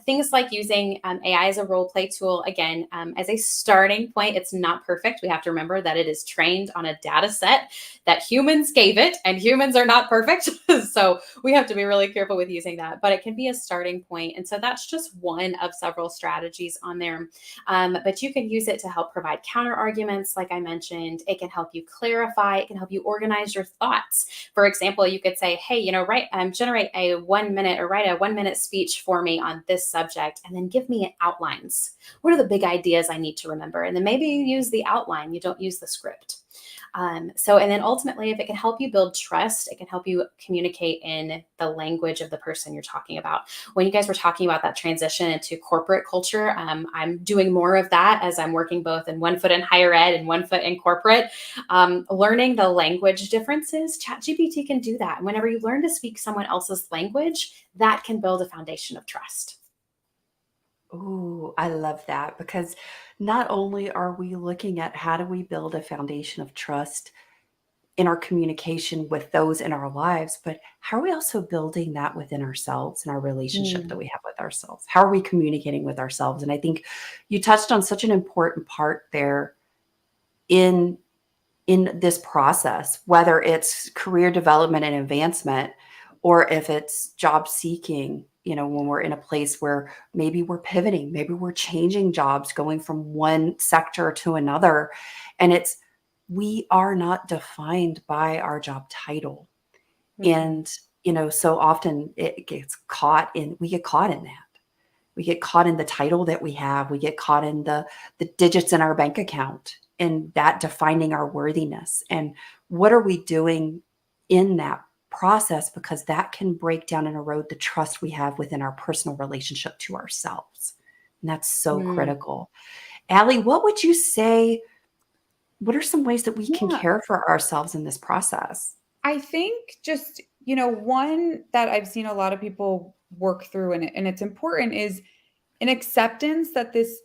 Things like using AI as a role play tool. Again, as a starting point, it's not perfect. We have to remember that it is trained on a data set that humans gave it, and humans are not perfect. So we have to be really careful with using that, but it can be a starting point. And so that's just one of several strategies on there. But you can use it to help provide counter arguments. Like I mentioned, it can help you clarify. It can help you organize your thoughts. For example, you could say, hey, generate a 1 minute, or write a 1 minute speech for me on this subject, and then give me outlines. What are the big ideas I need to remember? And then maybe you use the outline. You don't use the script. And then ultimately, if it can help you build trust, it can help you communicate in the language of the person you're talking about. When you guys were talking about that transition into corporate culture, I'm doing more of that as I'm working both in one foot in higher ed and one foot in corporate. Learning the language differences, ChatGPT can do that. And whenever you learn to speak someone else's language, that can build a foundation of trust. Ooh, I love that, because not only are we looking at how do we build a foundation of trust in our communication with those in our lives, but how are we also building that within ourselves and our relationship that we have with ourselves? How are we communicating with ourselves? And I think you touched on such an important part there in this process, whether it's career development and advancement, or if it's job seeking. When we're in a place where maybe we're pivoting, maybe we're changing jobs, going from one sector to another. And we are not defined by our job title. And, so often we get caught in that. We get caught in the title that we have. We get caught in the digits in our bank account, and that defining our worthiness. And what are we doing in that process? Because that can break down and erode the trust we have within our personal relationship to ourselves. And that's so critical. Allie, what would you say? What are some ways that we can care for ourselves in this process? I think just, one that I've seen a lot of people work through, and it's important, is an acceptance that this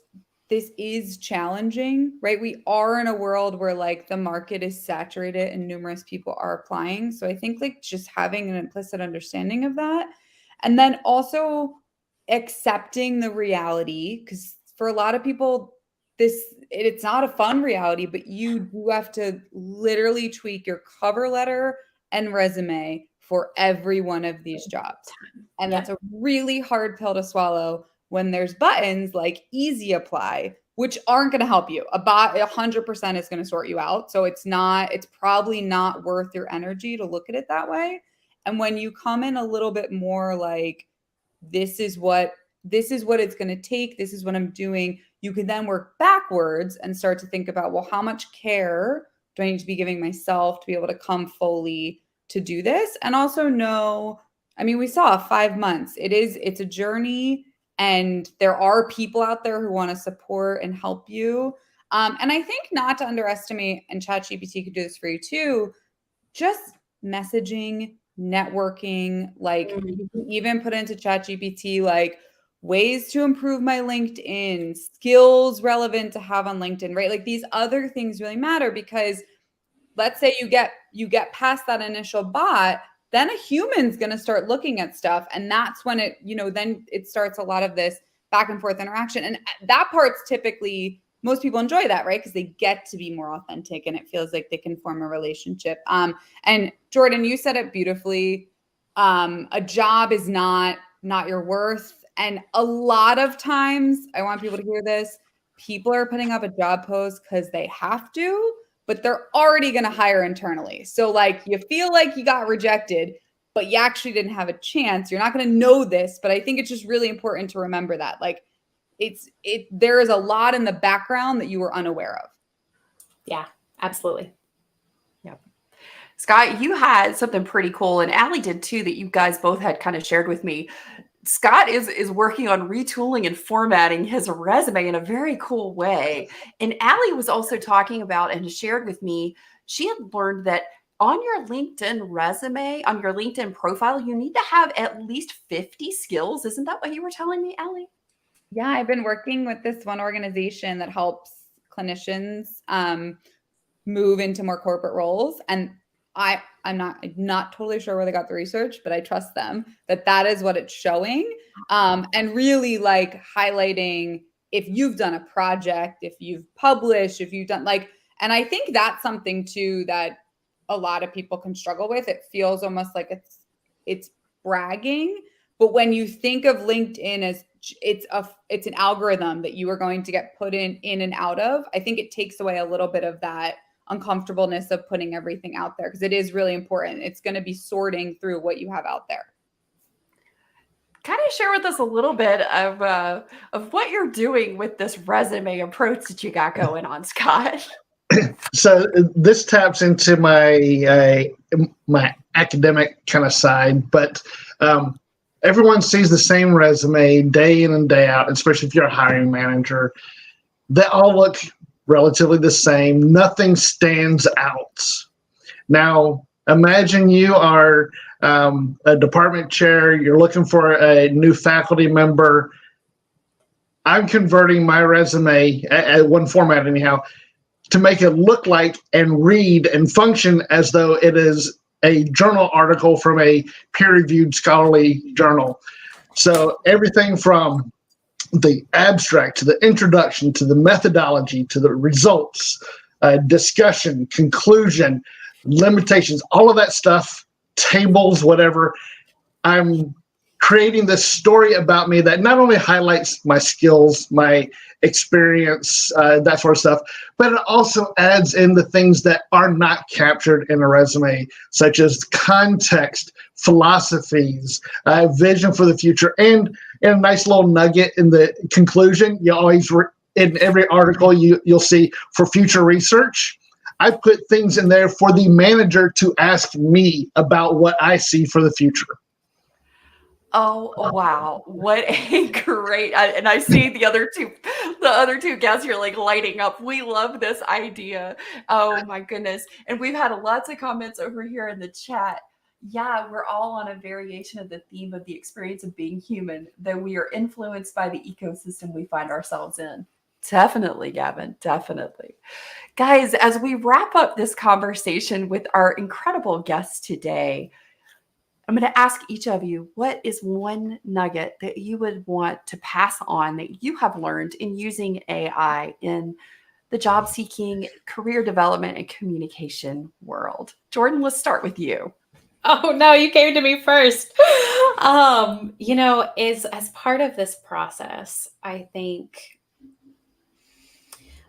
is challenging, right? We are in a world where the market is saturated and numerous people are applying. So I think just having an implicit understanding of that, and then also accepting the reality, because for a lot of people, it's not a fun reality, but you do have to literally tweak your cover letter and resume for every one of these jobs. And that's a really hard pill to swallow when there's buttons like easy apply, which aren't going to help you. About 100% is going to sort you out. So it's probably not worth your energy to look at it that way. And when you come in a little bit more like, this is what it's going to take, this is what I'm doing, you can then work backwards and start to think about, well, how much care do I need to be giving myself to be able to come fully to do this? And also we saw 5 months. It's a journey. And there are people out there who want to support and help you. And I think not to underestimate, and ChatGPT could do this for you too, just messaging, networking, you can even put into ChatGPT, ways to improve my LinkedIn, skills relevant to have on LinkedIn, right? These other things really matter, because let's say you get past that initial bot, then a human's going to start looking at stuff. And that's when it, then it starts a lot of this back and forth interaction. And that part's typically, most people enjoy that, right? Because they get to be more authentic and it feels like they can form a relationship. And Jordan, you said it beautifully. A job is not your worth. And a lot of times, I want people to hear this, people are putting up a job post because they have to, but they're already going to hire internally. So like you feel like you got rejected, but you actually didn't have a chance. You're not going to know this, but I think it's just really important to remember that. Like there is a lot in the background that you were unaware of. Yeah, absolutely. Yep. Scott, you had something pretty cool, and Allie did too, that you guys both had kind of shared with me. Scott is working on retooling and formatting his resume in a very cool way. And Allie was also talking about and shared with me, she had learned that on your LinkedIn resume, on your LinkedIn profile, you need to have at least 50 skills. Isn't that what you were telling me, Allie? Yeah, I've been working with this one organization that helps clinicians move into more corporate roles. And I'm not totally sure where they got the research, but I trust them that is what it's showing. And really like highlighting if you've done a project, if you've published, if you've done and I think that's something too that a lot of people can struggle with. It feels almost like it's bragging, but when you think of LinkedIn as it's an algorithm that you are going to get put in and out of, I think it takes away a little bit of that uncomfortableness of putting everything out there, because it is really important. It's going to be sorting through what you have out there. Kind of share with us a little bit of what you're doing with this resume approach that you got going on, Scott. So this taps into my academic kind of side, but everyone sees the same resume day in and day out, especially if you're a hiring manager. They all look relatively the same. Nothing stands out. Now, imagine you are a department chair. You're looking for a new faculty member. I'm converting my resume at one format anyhow to make it look like and read and function as though it is a journal article from a peer-reviewed scholarly journal. So everything from the abstract to the introduction to the methodology to the results, discussion, conclusion, limitations, all of that stuff, tables, whatever. I'm creating this story about me that not only highlights my skills, my experience, that sort of stuff, but it also adds in the things that are not captured in a resume, such as context, philosophies, vision for the future, and a nice little nugget in the conclusion. You always, in every article, you'll see for future research. I put things in there for the manager to ask me about what I see for the future. Oh, wow. What a great, and I see the other two guests here like lighting up. We love this idea. Oh my goodness. And we've had lots of comments over here in the chat. Yeah, we're all on a variation of the theme of the experience of being human, though we are influenced by the ecosystem we find ourselves in. Definitely, Gavin, definitely. Guys, as we wrap up this conversation with our incredible guests today, I'm going to ask each of you, what is one nugget that you would want to pass on that you have learned in using AI in the job seeking, career development, and communication world? Jordan, let's start with you. Oh no, you came to me first. Is as part of this process, I think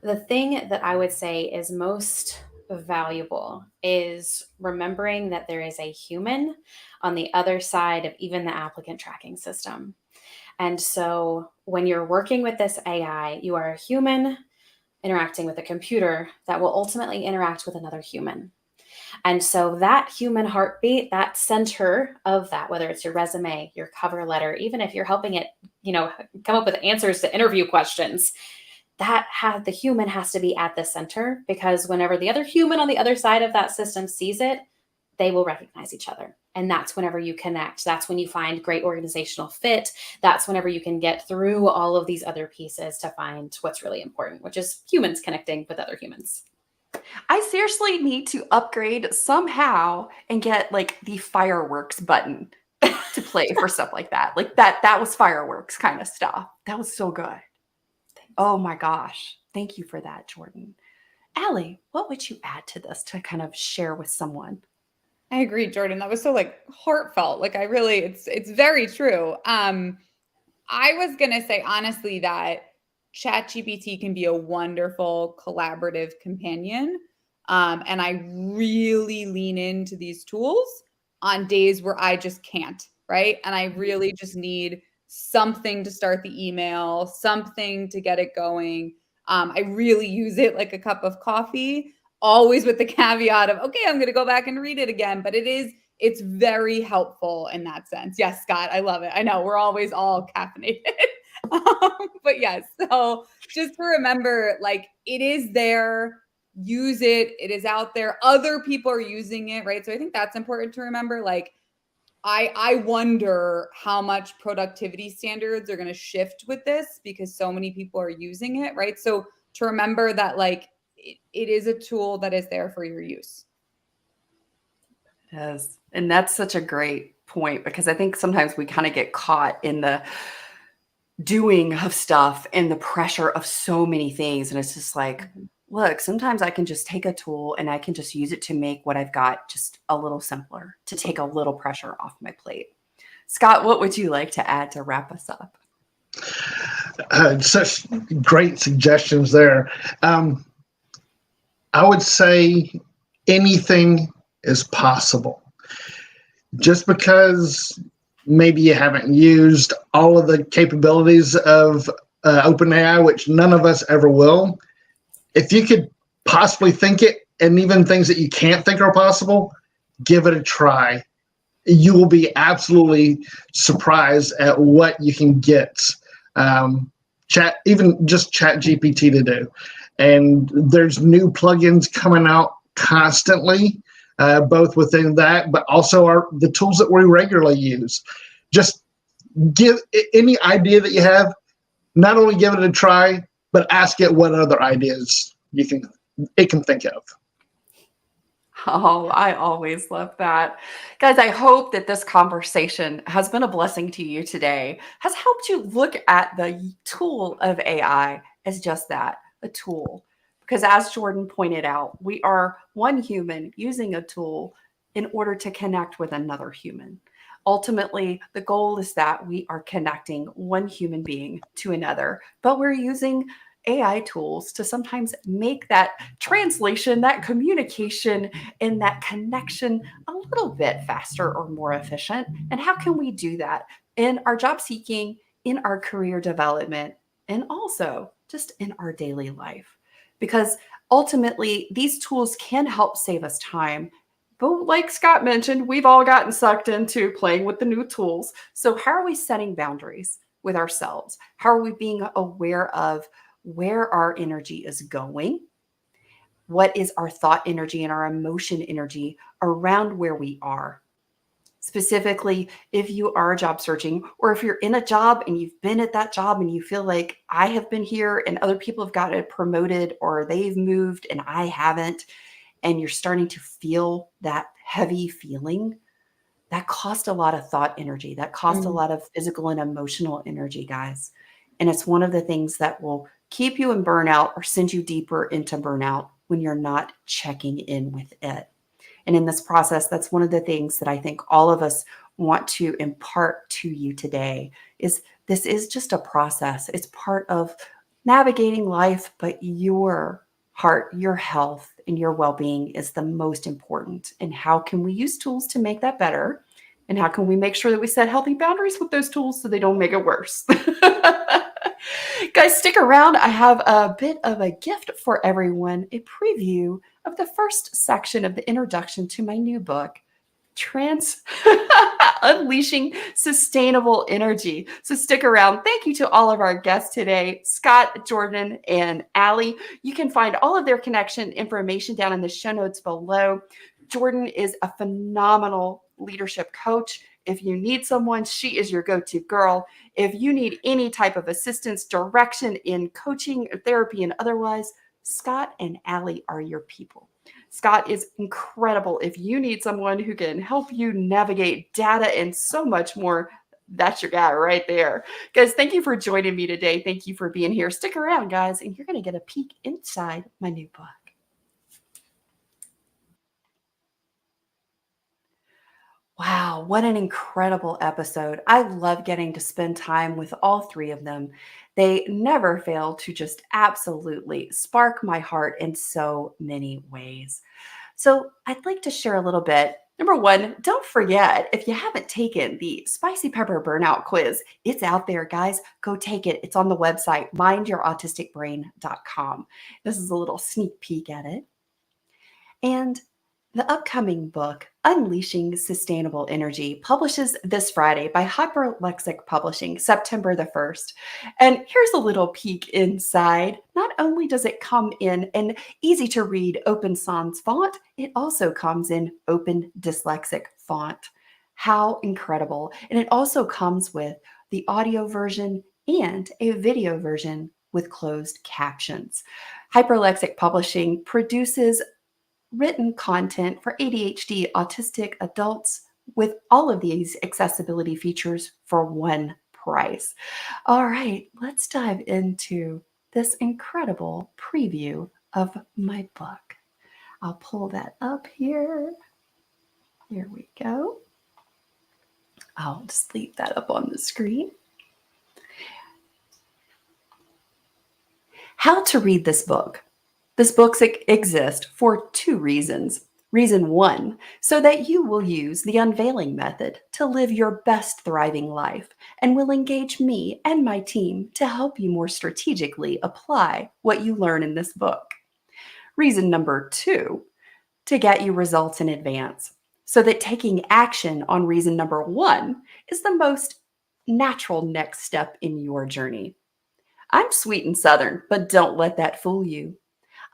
the thing that I would say is most valuable is remembering that there is a human on the other side of even the applicant tracking system. And so when you're working with this AI, you are a human interacting with a computer that will ultimately interact with another human. And so that human heartbeat, that center of that, whether it's your resume, your cover letter, even if you're helping it, come up with answers to interview questions, the human has to be at the center, because whenever the other human on the other side of that system sees it, they will recognize each other. And that's whenever you connect. That's when you find great organizational fit. That's whenever you can get through all of these other pieces to find what's really important, which is humans connecting with other humans. I seriously need to upgrade somehow and get like the fireworks button to play for stuff like that. Like that was fireworks kind of stuff. That was so good. Oh my gosh. Thank you for that, Jordan. Allie, what would you add to this to kind of share with someone? I agree, Jordan. That was so like heartfelt. Like I really, it's very true. I was gonna say honestly that ChatGPT can be a wonderful collaborative companion. And I really lean into these tools on days where I just can't, right? And I really just need something to start the email, something to get it going. I really use it like a cup of coffee, always with the caveat of, okay, I'm going to go back and read it again. But it's very helpful in that sense. Yes, Scott, I love it. I know we're always all caffeinated. But yes, so just to remember, like it is there, use it. It is out there. Other people are using it, right? So I think that's important to remember. Like I wonder how much productivity standards are going to shift with this because so many people are using it, right? So to remember that like it is a tool that is there for your use. Yes. And that's such a great point because I think sometimes we kind of get caught in the doing of stuff and the pressure of so many things. And it's just like, look, sometimes I can just take a tool and I can just use it to make what I've got just a little simpler, to take a little pressure off my plate. Scott, what would you like to add to wrap us up? Such great suggestions there. I would say anything is possible. Just because maybe you haven't used all of the capabilities of OpenAI, which none of us ever will, if you could possibly think it, and even things that you can't think are possible, give it a try. You will be absolutely surprised at what you can get. Even just ChatGPT to do. And there's new plugins coming out constantly, both within that, but also the tools that we regularly use. Just give any idea that you have, not only give it a try, but ask it what other ideas it can think of. Oh, I always love that. Guys, I hope that this conversation has been a blessing to you today, has helped you look at the tool of AI as just that, a tool. Because as Jordan pointed out, we are one human using a tool in order to connect with another human. Ultimately, the goal is that we are connecting one human being to another, but we're using AI tools to sometimes make that translation, that communication, and that connection a little bit faster or more efficient. And how can we do that in our job seeking, in our career development, and also just in our daily life? Because ultimately, these tools can help save us time. But like Scott mentioned, we've all gotten sucked into playing with the new tools. So how are we setting boundaries with ourselves? How are we being aware of where our energy is going? What is our thought energy and our emotion energy around where we are? Specifically, if you are job searching, or if you're in a job and you've been at that job and you feel like I have been here and other people have gotten promoted or they've moved and I haven't, and you're starting to feel that heavy feeling, that costs a lot of thought energy. That costs a lot of physical and emotional energy, guys. And it's one of the things that will keep you in burnout or send you deeper into burnout when you're not checking in with it. And in this process, that's one of the things that I think all of us want to impart to you today is this is just a process. It's part of navigating life, but your heart, your health, and your well-being is the most important. And how can we use tools to make that better? And how can we make sure that we set healthy boundaries with those tools so they don't make it worse? Guys, stick around. I have a bit of a gift for everyone, a preview of the first section of the introduction to my new book, Unleashing Sustainable Energy. So stick around. Thank you to all of our guests today, Scott, Jordan, and Allie. You can find all of their connection information down in the show notes below. Jordan is a phenomenal leadership coach. If you need someone, she is your go-to girl. If you need any type of assistance, direction in coaching, therapy, and otherwise, Scott and Allie are your people. Scott is incredible. If you need someone who can help you navigate data and so much more, that's your guy right there. Guys, thank you for joining me today. Thank you for being here. Stick around, guys, and you're going to get a peek inside my new book. Wow, what an incredible episode. I love getting to spend time with all three of them. They never fail to just absolutely spark my heart in so many ways. So, I'd like to share a little bit. Number one, don't forget if you haven't taken the Spicy Pepper Burnout quiz, it's out there, guys. Go take it. It's on the website, mindyouautisticbrain.com. This is a little sneak peek at it. And the upcoming book, Unleashing Sustainable Energy, publishes this Friday by Hyperlexic Publishing, September the 1st. And here's a little peek inside. Not only does it come in an easy to read Open Sans font, it also comes in Open Dyslexic font. How incredible. And it also comes with the audio version and a video version with closed captions. Hyperlexic Publishing produces written content for ADHD autistic adults with all of these accessibility features for one price. All right, let's dive into this incredible preview of my book. I'll pull that up here. Here we go. I'll just leave that up on the screen. How to read this book. This book exists for two reasons. Reason one, so that you will use the unveiling method to live your best thriving life and will engage me and my team to help you more strategically apply what you learn in this book. Reason number two, to get you results in advance so that taking action on reason number one is the most natural next step in your journey. I'm sweet and Southern, but don't let that fool you.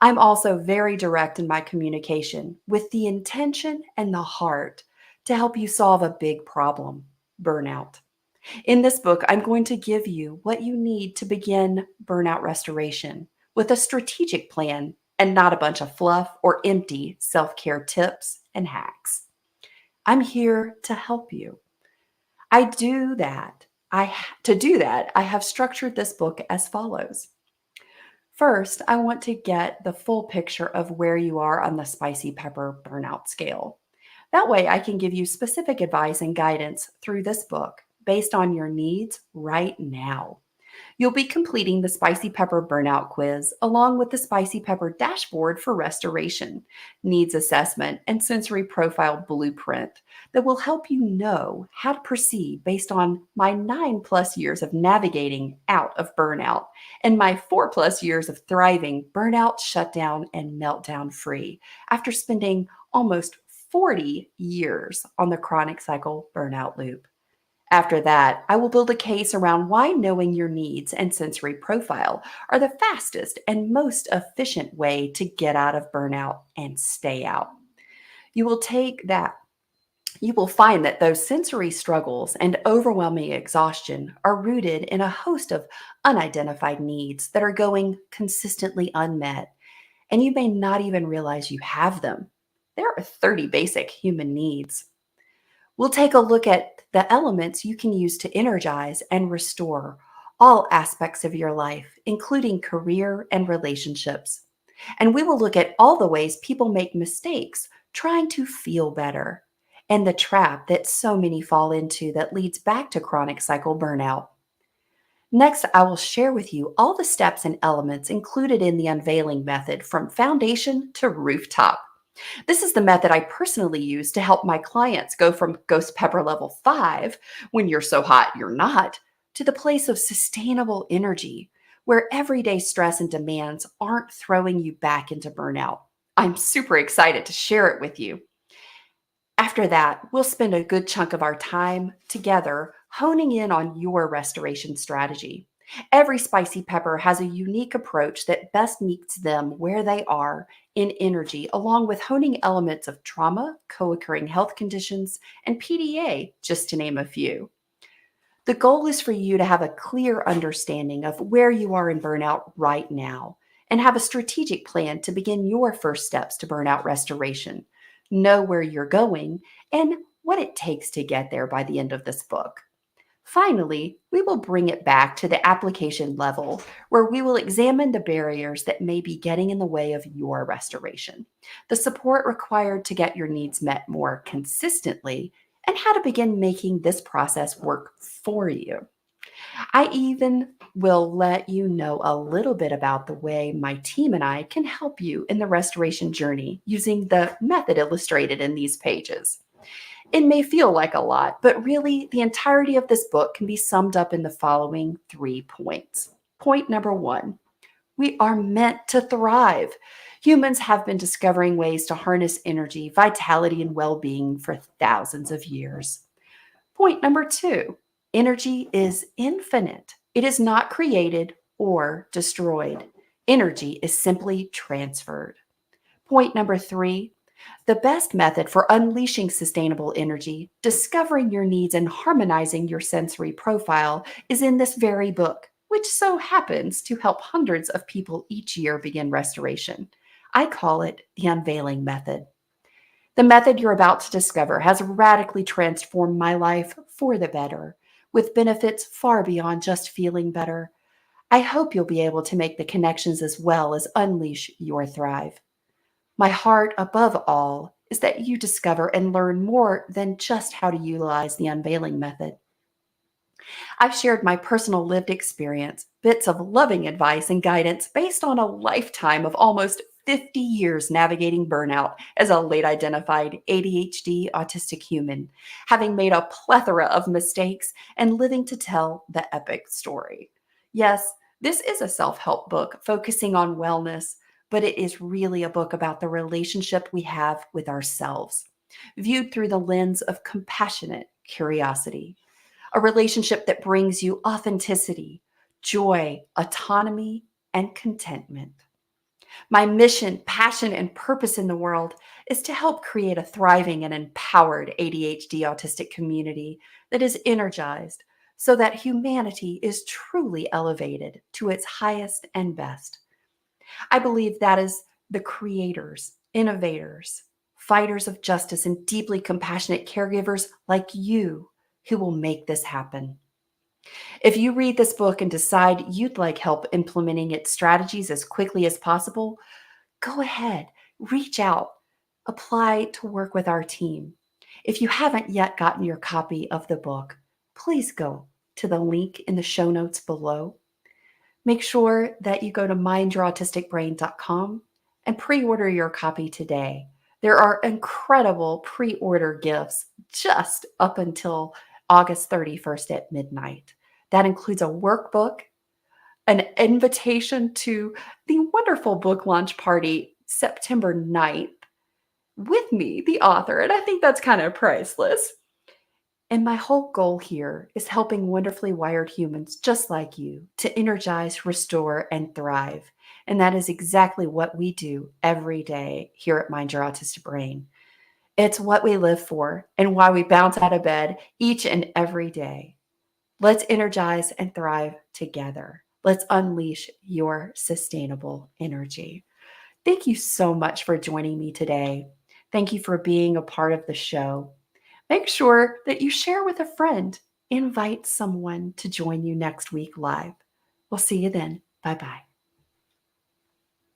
I'm also very direct in my communication with the intention and the heart to help you solve a big problem, burnout. In this book, I'm going to give you what you need to begin burnout restoration with a strategic plan and not a bunch of fluff or empty self-care tips and hacks. I'm here to help you. To do that, I have structured this book as follows. First, I want to get the full picture of where you are on the spicy pepper burnout scale. That way, I can give you specific advice and guidance through this book based on your needs right now. You'll be completing the Spicy Pepper Burnout quiz along with the Spicy Pepper Dashboard for Restoration, Needs Assessment, and Sensory Profile Blueprint that will help you know how to proceed based on my 9+ years of navigating out of burnout and my 4+ years of thriving burnout, shutdown, and meltdown free after spending almost 40 years on the chronic cycle burnout loop. After that, I will build a case around why knowing your needs and sensory profile are the fastest and most efficient way to get out of burnout and stay out. You will find that those sensory struggles and overwhelming exhaustion are rooted in a host of unidentified needs that are going consistently unmet, and you may not even realize you have them. There are 30 basic human needs. We'll take a look at the elements you can use to energize and restore all aspects of your life, including career and relationships. And we will look at all the ways people make mistakes trying to feel better and the trap that so many fall into that leads back to chronic cycle burnout. Next, I will share with you all the steps and elements included in the unveiling method from foundation to rooftop. This is the method I personally use to help my clients go from ghost pepper level 5, when you're so hot you're not, to the place of sustainable energy, where everyday stress and demands aren't throwing you back into burnout. I'm super excited to share it with you. After that, we'll spend a good chunk of our time together honing in on your restoration strategy. Every spicy pepper has a unique approach that best meets them where they are in energy, along with honing elements of trauma, co-occurring health conditions, and PDA, just to name a few. The goal is for you to have a clear understanding of where you are in burnout right now and have a strategic plan to begin your first steps to burnout restoration. Know where you're going and what it takes to get there by the end of this book. Finally, we will bring it back to the application level where we will examine the barriers that may be getting in the way of your restoration, the support required to get your needs met more consistently, and how to begin making this process work for you. I even will let you know a little bit about the way my team and I can help you in the restoration journey using the method illustrated in these pages. It may feel like a lot, but really, the entirety of this book can be summed up in the following 3 points. Point number 1, we are meant to thrive. Humans have been discovering ways to harness energy, vitality, and well-being for thousands of years. Point number 2, energy is infinite. It is not created or destroyed. Energy is simply transferred. Point number 3, the best method for unleashing sustainable energy, discovering your needs, and harmonizing your sensory profile is in this very book, which so happens to help hundreds of people each year begin restoration. I call it the Unveiling Method. The method you're about to discover has radically transformed my life for the better, with benefits far beyond just feeling better. I hope you'll be able to make the connections as well as unleash your thrive. My heart, above all, is that you discover and learn more than just how to utilize the Unveiling Method. I've shared my personal lived experience, bits of loving advice and guidance based on a lifetime of almost 50 years navigating burnout as a late identified ADHD autistic human, having made a plethora of mistakes and living to tell the epic story. Yes, this is a self-help book focusing on wellness, but it is really a book about the relationship we have with ourselves, viewed through the lens of compassionate curiosity, a relationship that brings you authenticity, joy, autonomy, and contentment. My mission, passion, and purpose in the world is to help create a thriving and empowered ADHD autistic community that is energized so that humanity is truly elevated to its highest and best. I believe that is the creators, innovators, fighters of justice, and deeply compassionate caregivers like you who will make this happen. If you read this book and decide you'd like help implementing its strategies as quickly as possible, go ahead, reach out, apply to work with our team. If you haven't yet gotten your copy of the book, please go to the link in the show notes below. Make sure that you go to mindyourautisticbrain.com and pre-order your copy today. There are incredible pre-order gifts just up until August 31st at midnight. That includes a workbook, an invitation to the wonderful book launch party September 9th with me, the author, and I think that's kind of priceless. And my whole goal here is helping wonderfully wired humans just like you to energize, restore, and thrive. And that is exactly what we do every day here at Mind Your Autistic Brain. It's what we live for and why we bounce out of bed each and every day. Let's energize and thrive together. Let's unleash your sustainable energy. Thank you so much for joining me today. Thank you for being a part of the show. Make sure that you share with a friend. Invite someone to join you next week live. We'll see you then. Bye-bye.